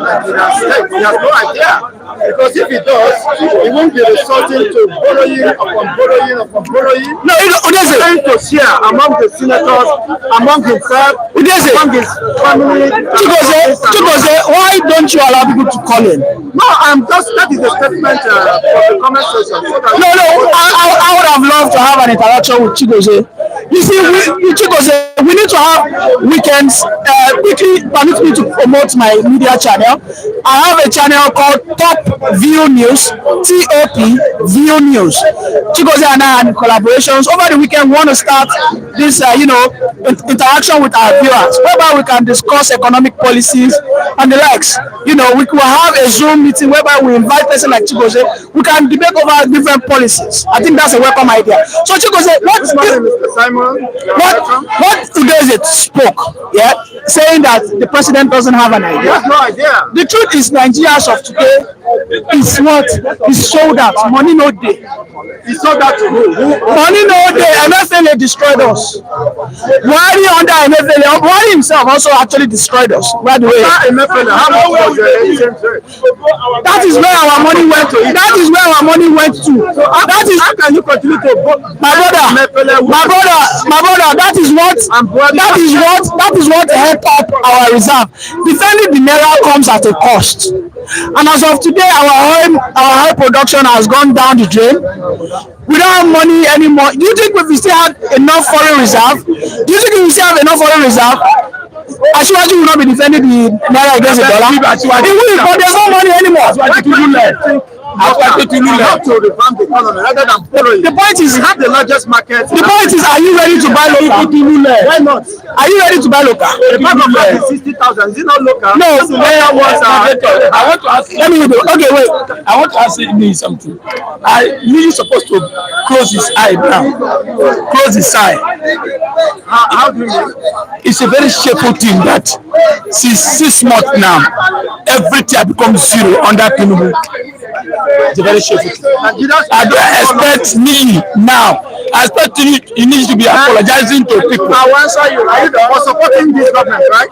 Nigerian state. He has no idea. Because if he does, he won't be resorting to borrowing upon borrowing upon borrowing. No, Udeze. Trying to share among the senators, among himself, among his family. Chigoze, why don't you allow people to call in? No, that is a statement for the comment section. So that I would have loved to have an interaction with Chigoze. You see, Chigoze, we need to have weekends. Quickly permit me to promote my media channel. I have a channel called Top View News, TOP View News. Chigoze and I are in collaborations. Over the weekend, we want to start this, interaction with our viewers, whereby we can discuss economic policies and the likes. We will have a Zoom meeting whereby we invite person like Chigoze. We can debate over different policies. I think that's a welcome idea. So Chigoze, what Udeze spoke, saying that the president doesn't have an idea. He has no idea. The truth is, Nigerians of today is what is sold out. Money no day. He sold that to who? Money no day. MFLA destroyed us. Buhari under MFLA, Buhari himself also actually destroyed us. By the way, MFLA, how much was the exchange rate? that is where our money went to. That is where our money went to. That is how can you continue to my brother. That is what helped up our reserve. Defending the naira comes at a cost, and as of today, our oil production has gone down the drain. We don't have money anymore. Do you think we still have enough foreign reserve? Asiwaju will not be defending the naira against the dollar. He will, but there's no money anymore. Have to revamp the economy rather than borrowing. The point is, we have the largest market. The point is, are you ready to buy local? Why not? Are you ready to buy local? The bag of that is 60,000. Is it not local? No. I want to ask. Let me do. Okay, wait. I want to ask me something. He's supposed to close his eye now. Close his eye. How do you mean? It's a very shameful thing that since 6 months now, everything becomes zero under Tinubu. It's a very shameful thing. I don't expect me now. I expect he needs to be apologizing to people. I will answer you. Are you for supporting this government, right?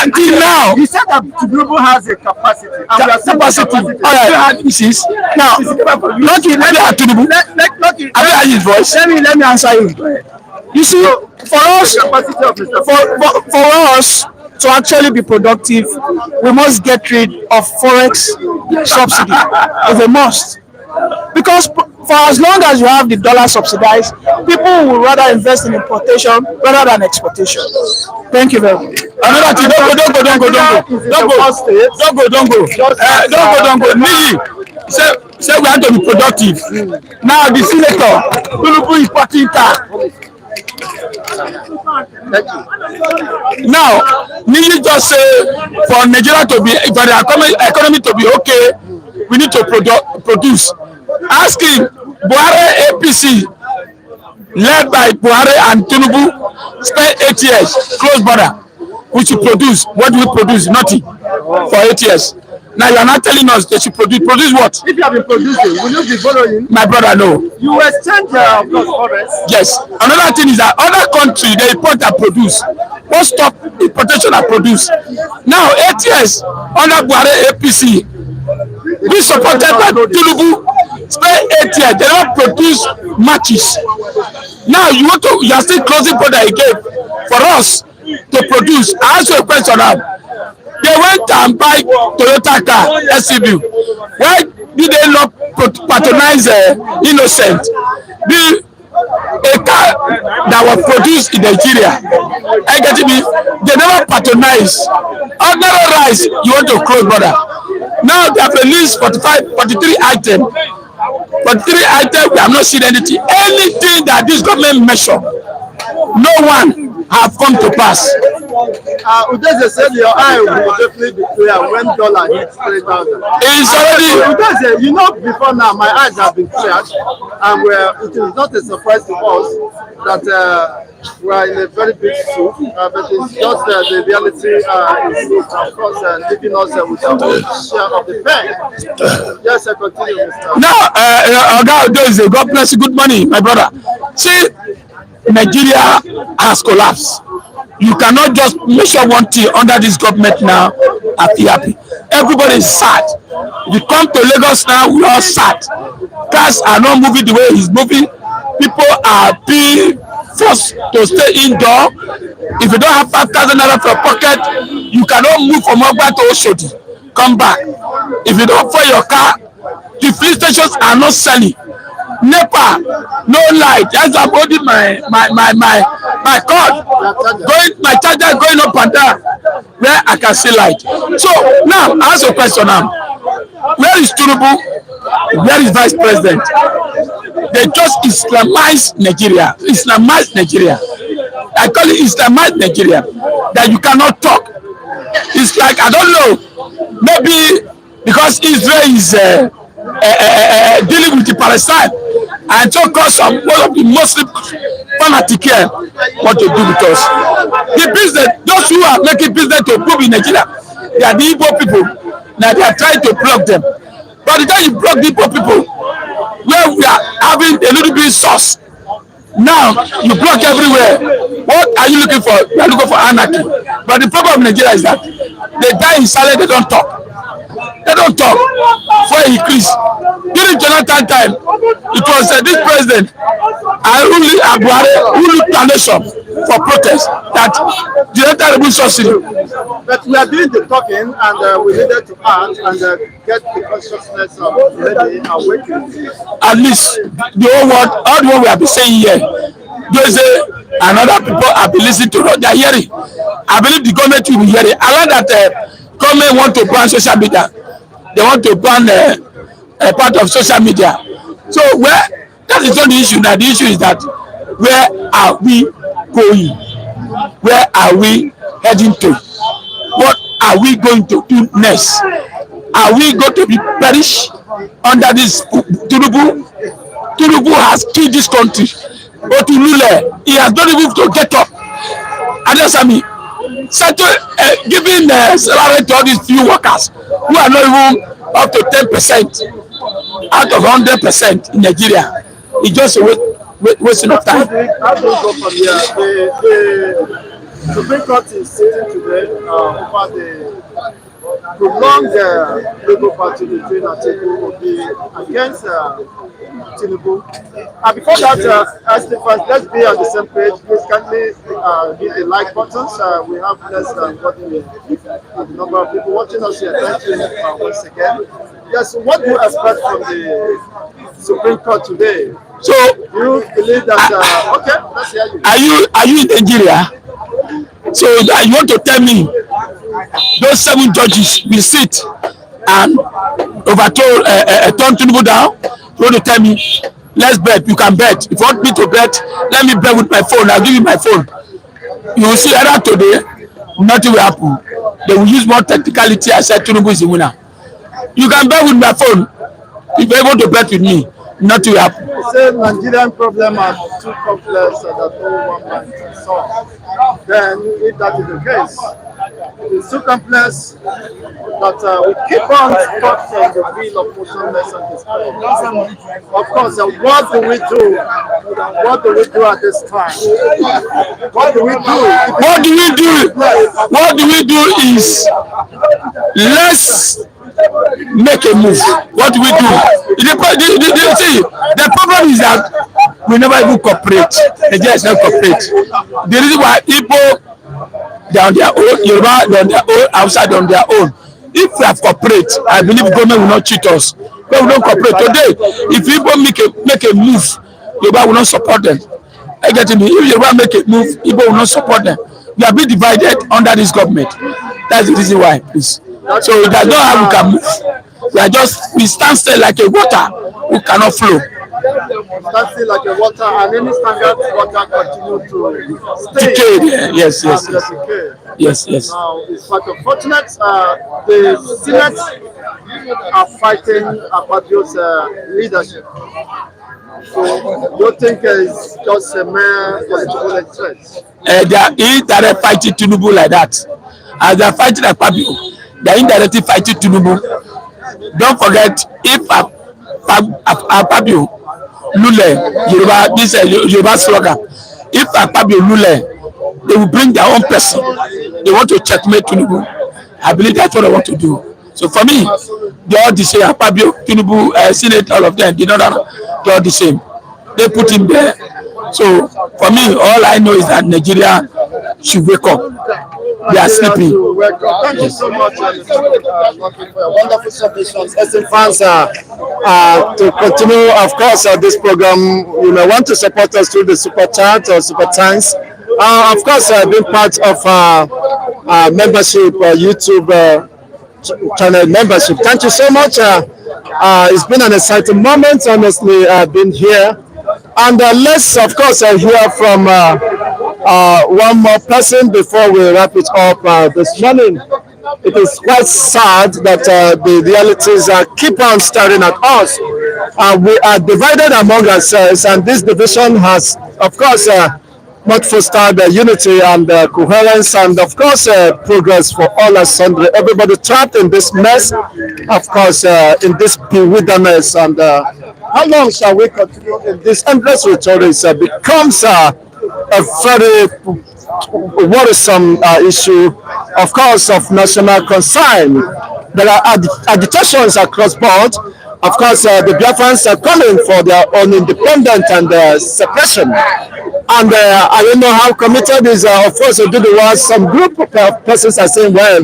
Until now. He said that Tinubu has a capacity. And we are Capacity. All right. This is now. Not in Tinubu. Have you heard his voice? Let me answer you. You see, for us to actually be productive, we must get rid of forex subsidy. It's a must. Because for as long as you have the dollar subsidized, people will rather invest in importation rather than exportation. Thank you very much. Another thing, don't go. Niji, say we have to be productive. Now the senator, Tinubu is partying car. Now, Niji just say for Nigeria to be, for the economy to be okay, we need to produce. Ask him, Buhari APC, led by Buhari and Tinubu, spent 8 years, close border. We should produce. What do we produce? Nothing for 8 years. Now you are not telling us they should produce. Produce what? If you have been producing, will you be borrowing? My brother, no. You exchange forex. Yes. Another thing is that other countries, they import and produce. What stop importation and produce? Now 8 years under Buhari APC, we supported by Tinubu, spend 8 years, they don't produce matches. Now you are still closing border again for us to produce. I ask you a question now. They went and buy Toyota car, SUV. Why did they lock patronize innocent. The a car that was produced in Nigeria, I get me. They never patronize. Ordinary rice, you want to close border. Now they have released 43 items. 43 items, we have not seen anything. Anything that this government measure, no one have come to pass. Udeze said your eye will definitely be clear when dollar hits 3,000. It's already. Udeze, you know, before now, my eyes have been cleared, and it is not a surprise to us that we are in a very big soup, but it's just the reality is, of course, leaving us with our own share of the pain. Yes, I continue, Mr. Now, God bless you. Good morning, my brother. See, Nigeria has collapsed. You cannot just measure one thing under this government now and be happy. Everybody is sad. If you come to Lagos now, we are sad. Cars are not moving the way he's moving. People are being forced to stay indoor. If you don't have 5,000 naira for your pocket, you cannot move from Ogba to Oshodi. Come back. If you don't fill your car, the police stations are not selling. NEPA, no light. As I'm holding my cord, my charger going up and down, where I can see light. So now, I ask a question now. Where is Tinubu? Where is Vice President? They just Islamize Nigeria. Islamize Nigeria. I call it Islamize Nigeria. That you cannot talk. It's like, I don't know, maybe because Israel is dealing with the Palestine, and so cause some one of the Muslim fanatic here want to do with us. The business, those who are making business to prove in Nigeria, they are the Igbo people. Now they are trying to block them. By the time you block the Igbo people, where we are having a little bit sauce, now you block everywhere. What are you looking for? You are looking for anarchy. But the problem of Nigeria is that they die in silence, they don't talk. They don't talk. For increase. During Jonathan time, it was this president, who looked the nation for protest that Jonathan removed subsidy. But we are doing the talking, and we needed to act and get the consciousness of ready and awakening. At least the whole world, all the world we have been saying here, those and other people have been listening to us. They are hearing. I believe the government will be hearing. I like that government want to ban social media. They want to ban a part of social media. So that is not the issue. Now the issue is that where are we going? Where are we heading to? What are we going to do next? Are we going to be perished under this Tinubu? Tinubu has killed this country. Otulule, he has not even to get up. Adesami, giving salary to all these few workers who are not even up to 10% out of 100% in Nigeria. It's just a wasting of time. How do we go from here? The Supreme Court is sitting today over the prolonged Labour Party between Atiku will be against Tinubu. And before that, Stephen, let's be on the same page. Please kindly hit the like buttons. We have less than the number of people watching us here. Thank you once again. Yes, what do you expect from the Supreme Court today? So you believe that? Okay, let's hear you. Are you in Nigeria? So you want to tell me those 7 judges will sit and turn Tinubu down? You want to tell me, let's bet, you can bet. If you want me to bet, let me bet with my phone. I'll give you my phone. You will see either today, nothing will happen. They will use more technicality. I said Tinubu is the winner. You can bet with my phone. If you're able to bet with me, nothing will happen. You say Nigerian problem are too complex that no one can solve. Then, if that is the case, it's too complex that we keep on stuck on the wheel of motionless and despair. Of course, what do we do? What do we do at this time? What do we do? What do we do? What do we do is let's make a move. What do we do? The problem is that we never even cooperate. Nigeria is not cooperate. The reason why people they are on their own, Yoruba they are on their own, outside on their own. If we have cooperate, I believe government will not cheat us. But we don't cooperate. Today, if Igbo make a move, Yoruba will not support them. I get me. If Yoruba make a move, Igbo will not support them. We are being divided under this government. That's the reason why, please. So that's not how we can move. We stand still like a water who cannot flow. Stand still like a water, and any standard water continue to stay. Decay. Yes. Yes. Now, it's quite unfortunate. The Senate are fighting Akpabio's leadership. So, you think it's just a mere political threat? They are indirect fighting Tinubu like that. As they are fighting Akpabio, they are indirectly fighting Tinubu. Don't forget, if Akpabio Lule, Yoruba, this Yoruba slogan, if Akpabio Lule, they will bring their own person. They want to checkmate Tinubu. I believe that's what I want to do. So for me, they all the same. Akpabio, Tinubu, Senate, all of them, they all the same. They put him there. So for me, all I know is that Nigeria should wake up. They are sleeping. Thank you so much for your wonderful submissions. Essence fans, to continue, of course, this program, you may want to support us through the super chat or super thanks. Of course, being part of membership, YouTube channel membership. Thank you so much. It's been an exciting moment, honestly, being here. And let's, of course, hear from one more person before we wrap it up this morning. It is quite sad that the realities keep on staring at us. We are divided among ourselves, and this division has, of course, not fostered unity and coherence, and of course progress for all and sundry. Everybody trapped in this mess, of course, in this wilderness. And how long shall we continue in this endless rhetoric? Becomes a very worrisome issue, of course, of national concern. There are agitations across board. Of course, the Biafrans are calling for their own independence and separation. And I don't know how committed is, of course, to do the work. Some group of persons are saying, well,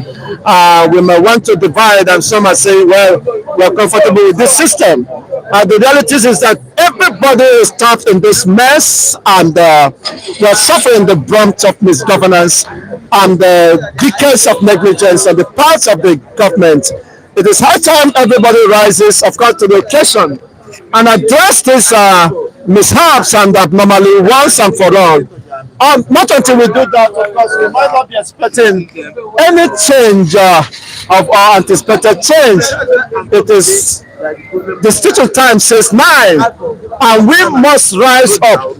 we may want to divide, and some are saying, well, we are comfortable with this system. The reality is that everybody is trapped in this mess, and we are suffering the brunt of misgovernance and the decades of negligence on the parts of the government. It is high time everybody rises, of course, to the occasion and address these mishaps and abnormally once and for all. Not until we do that, of course, we might not be expecting any change or anticipated change. It is the Stitch of Time says 9, and we must rise up.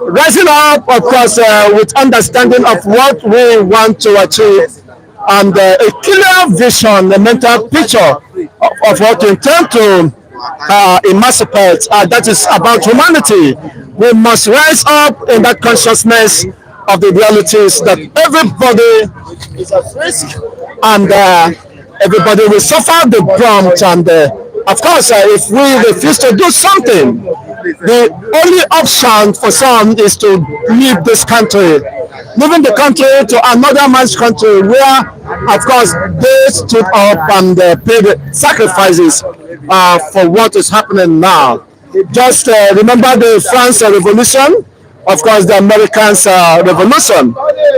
Rising up, of course, with understanding of what we want to achieve and a clear vision, a mental picture of what we intend to emancipate. That is about humanity. We must rise up in that consciousness of the realities that everybody is at risk and everybody will suffer the brunt. And of course, if we refuse to do something, the only option for some is to leave this country, moving the country to another man's country where, of course, they stood up and paid sacrifices for what is happening now. Just remember the France Revolution, of course, the Americans Revolution.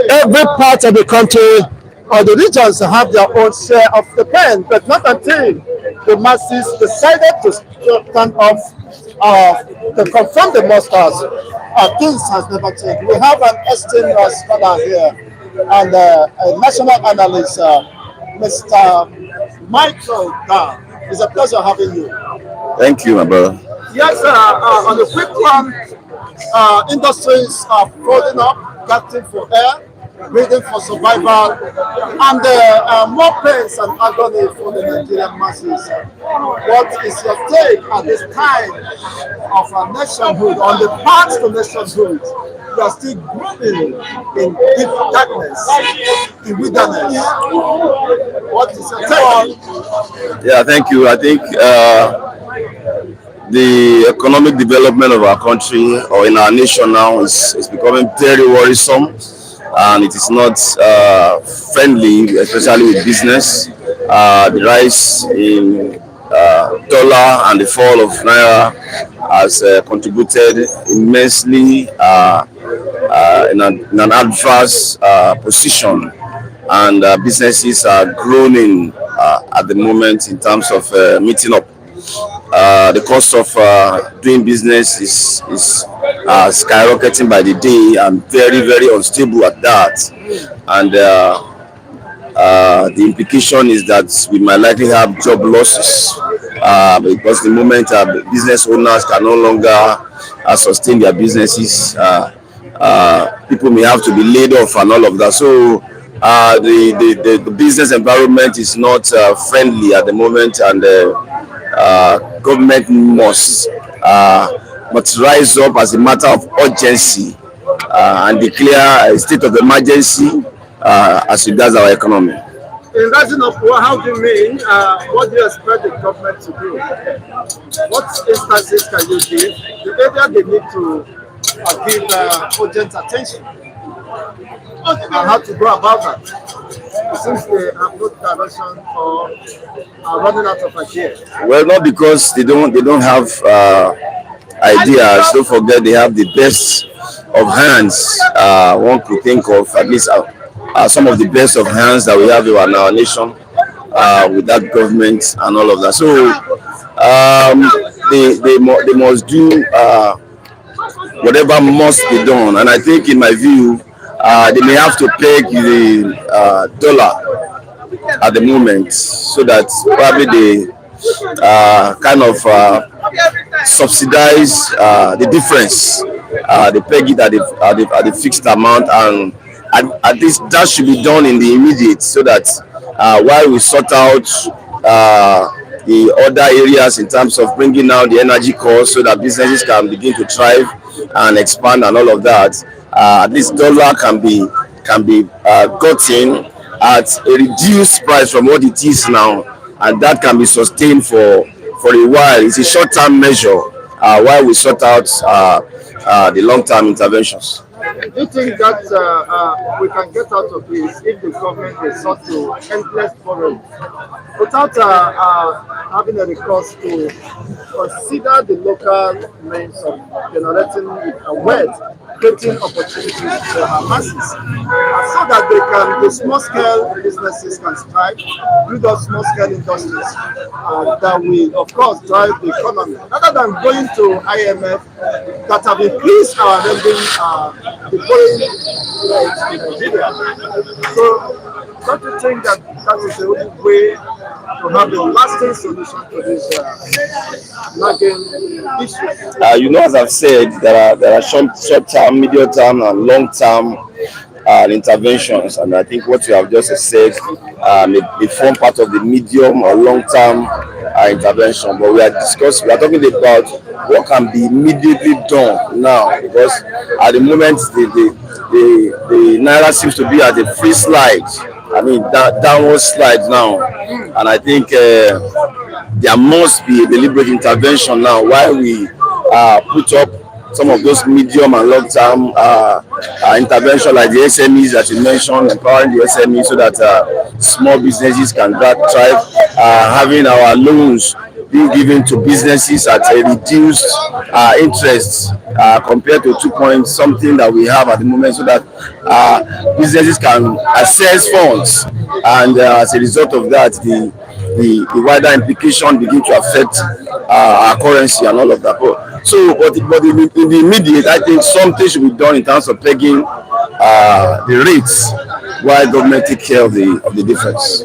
Every part of the country or the regions have their own share of the pain, but not until the masses decided to stand up to confront the monsters. Things has never changed. We have an esteemed scholar here and a national analyst, Mr. Michael Down. It's a pleasure having you. Thank you, my brother. Yes, on the quick one, industries are folding up, gasping for air, waiting for survival, and more pains and agony for the Nigerian masses. What is your take at this time of our nationhood, on the path to nationhood? You are still grooving in deep darkness, in wilderness. What is your take? Yeah, thank you. I think the economic development of our country or in our nation now is becoming very worrisome, and it is not friendly, especially with business. The rise in dollar and the fall of naira has contributed immensely in an adverse position, and businesses are groaning at the moment in terms of meeting up. The cost of doing business is skyrocketing by the day, and very, very unstable at that. And the implication is that we might likely have job losses because the moment business owners can no longer sustain their businesses, people may have to be laid off and all of that. So the business environment is not friendly at the moment, and government must rise up as a matter of urgency and declare a state of emergency as regards our economy. In rising up, well, how do you mean? What do you expect the government to do? What instances can you give? The area they need to give urgent attention and how to go about that, since they have no direction or are running out of ideas. Well, not because they don't have ideas. Don't forget they have the best of hands. One could think of at least some of the best of hands that we have in our nation with that government and all of that. So they must do whatever must be done, and I think, in my view, they may have to peg the dollar at the moment, so that probably they kind of subsidize the difference. They peg it at the fixed amount, and at least that should be done in the immediate, so that while we sort out the other areas in terms of bringing down the energy costs, so that businesses can begin to thrive and expand and all of that, at least dollar can be gotten at a reduced price from what it is now, and that can be sustained for a while. It's a short-term measure while we sort out the long-term interventions. Do you think that we can get out of this if the government resort to endless borrowing without having a recourse to consider the local means of generating wealth, creating opportunities for our masses, so that the small-scale businesses can strive through those small-scale industries that will, of course, drive the economy, rather than going to IMF that have increased our lending, the borrowing rates in Nigeria. So, don't you think that is the only way to have a lasting solution to this nagging issue? As I've said, there are short-term, medium-term, and long-term interventions, and I think what you have just said may form part of the medium or long-term intervention. But we are talking about what can be immediately done now, because at the moment the naira seems to be at a free slide. I mean, downward slide now, and I think there must be a deliberate intervention now while we put up some of those medium and long-term intervention, like the SMEs that you mentioned, empowering the SMEs so that small businesses can thrive, having our loans being given to businesses at a reduced interest compared to 2 point something that we have at the moment, so that businesses can access funds, and as a result of that, the wider implication begin to affect our currency and all of that. But in the immediate, I think something should be done in terms of pegging the rates while government take care of the difference.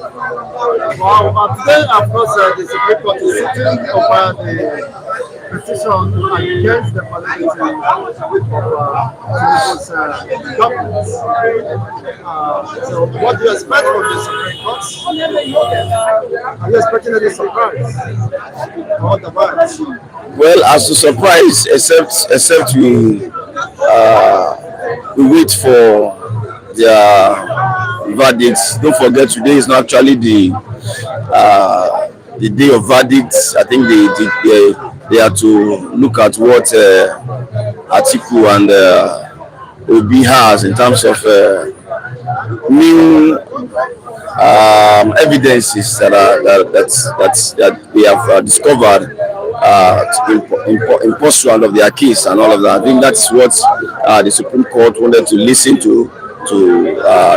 Well, today, of course, the Supreme Court is sitting over the petition against the validity of Tinubu's government. So, what do you expect from the Supreme Court? Are you expecting any surprise or otherwise? Well, as to surprise, except we wait for their verdicts. Don't forget, today is not actually the day of verdicts. I think they have to look at what Atiku and Obi has in terms of new evidences that we have discovered in pursuant of their case and all of that. I think that's what the Supreme Court wanted to listen to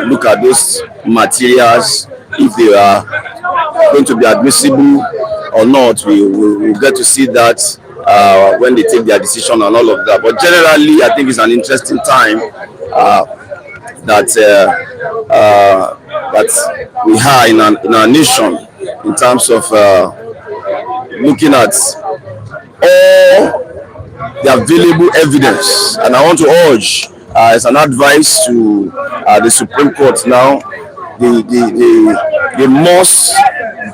look at those materials if they are going to be admissible or not. We get to see that when they take their decision and all of that. But generally, I think it's an interesting time that that we have in our nation in terms of looking at all the available evidence. And I want to urge as an advice to the Supreme Court now, they must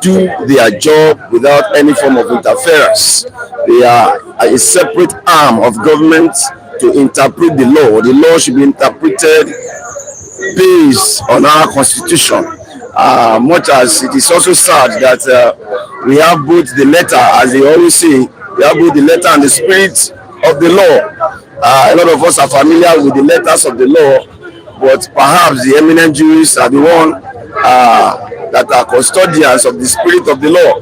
do their job without any form of interference. They are a separate arm of government to interpret the law. The law should be interpreted based on our constitution. Much as it is also sad that we have both the letter, as they always say, we have both the letter and the spirit of the law. A lot of us are familiar with the letters of the law, but perhaps the eminent jurists are the one that are custodians of the spirit of the law.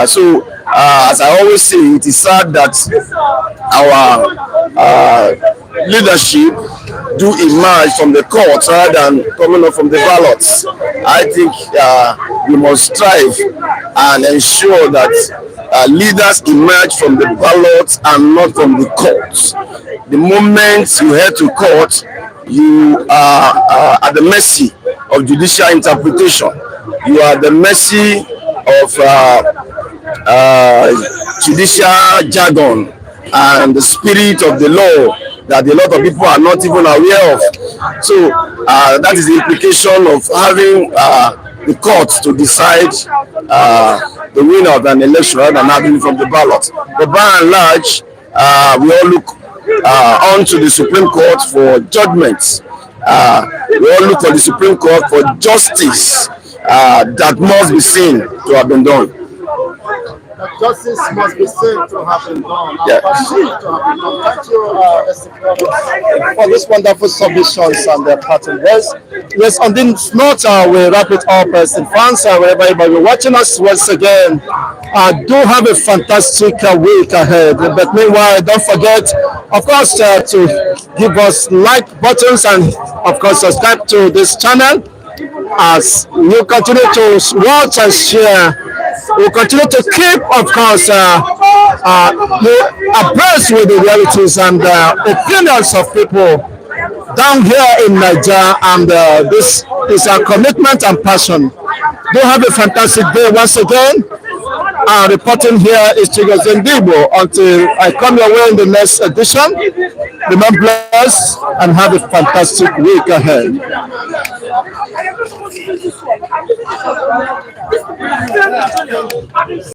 So, as I always say, it is sad that our leadership do emerge from the courts rather than coming up from the ballots. I think we must strive and ensure that leaders emerge from the ballots and not from the courts. The moment you head to court, you are at the mercy of judicial interpretation. You are at the mercy of judicial jargon and the spirit of the law that a lot of people are not even aware of. So that is the implication of having the courts to decide the winner of an election rather than having it from the ballot. But by and large, we all look on to the Supreme Court for judgments. We all look for the Supreme Court for justice that must be seen to have been done. Justice must be seen to have been done. Yeah. Thank you, for this wonderful submissions and their pattern. Yes, on this note, we wrap it up, in France, wherever you're watching us once again. Do have a fantastic week ahead. But meanwhile, don't forget, of course, to give us like buttons and, of course, subscribe to this channel as we continue to watch and share. We continue to keep, of course, abreast with the realities and opinions of people down here in Nigeria, and this is our commitment and passion. Do have a fantastic day once again. Reporting here is Chigozie Ndigbo. Until I come your way in the next edition, remain blessed and have a fantastic week ahead.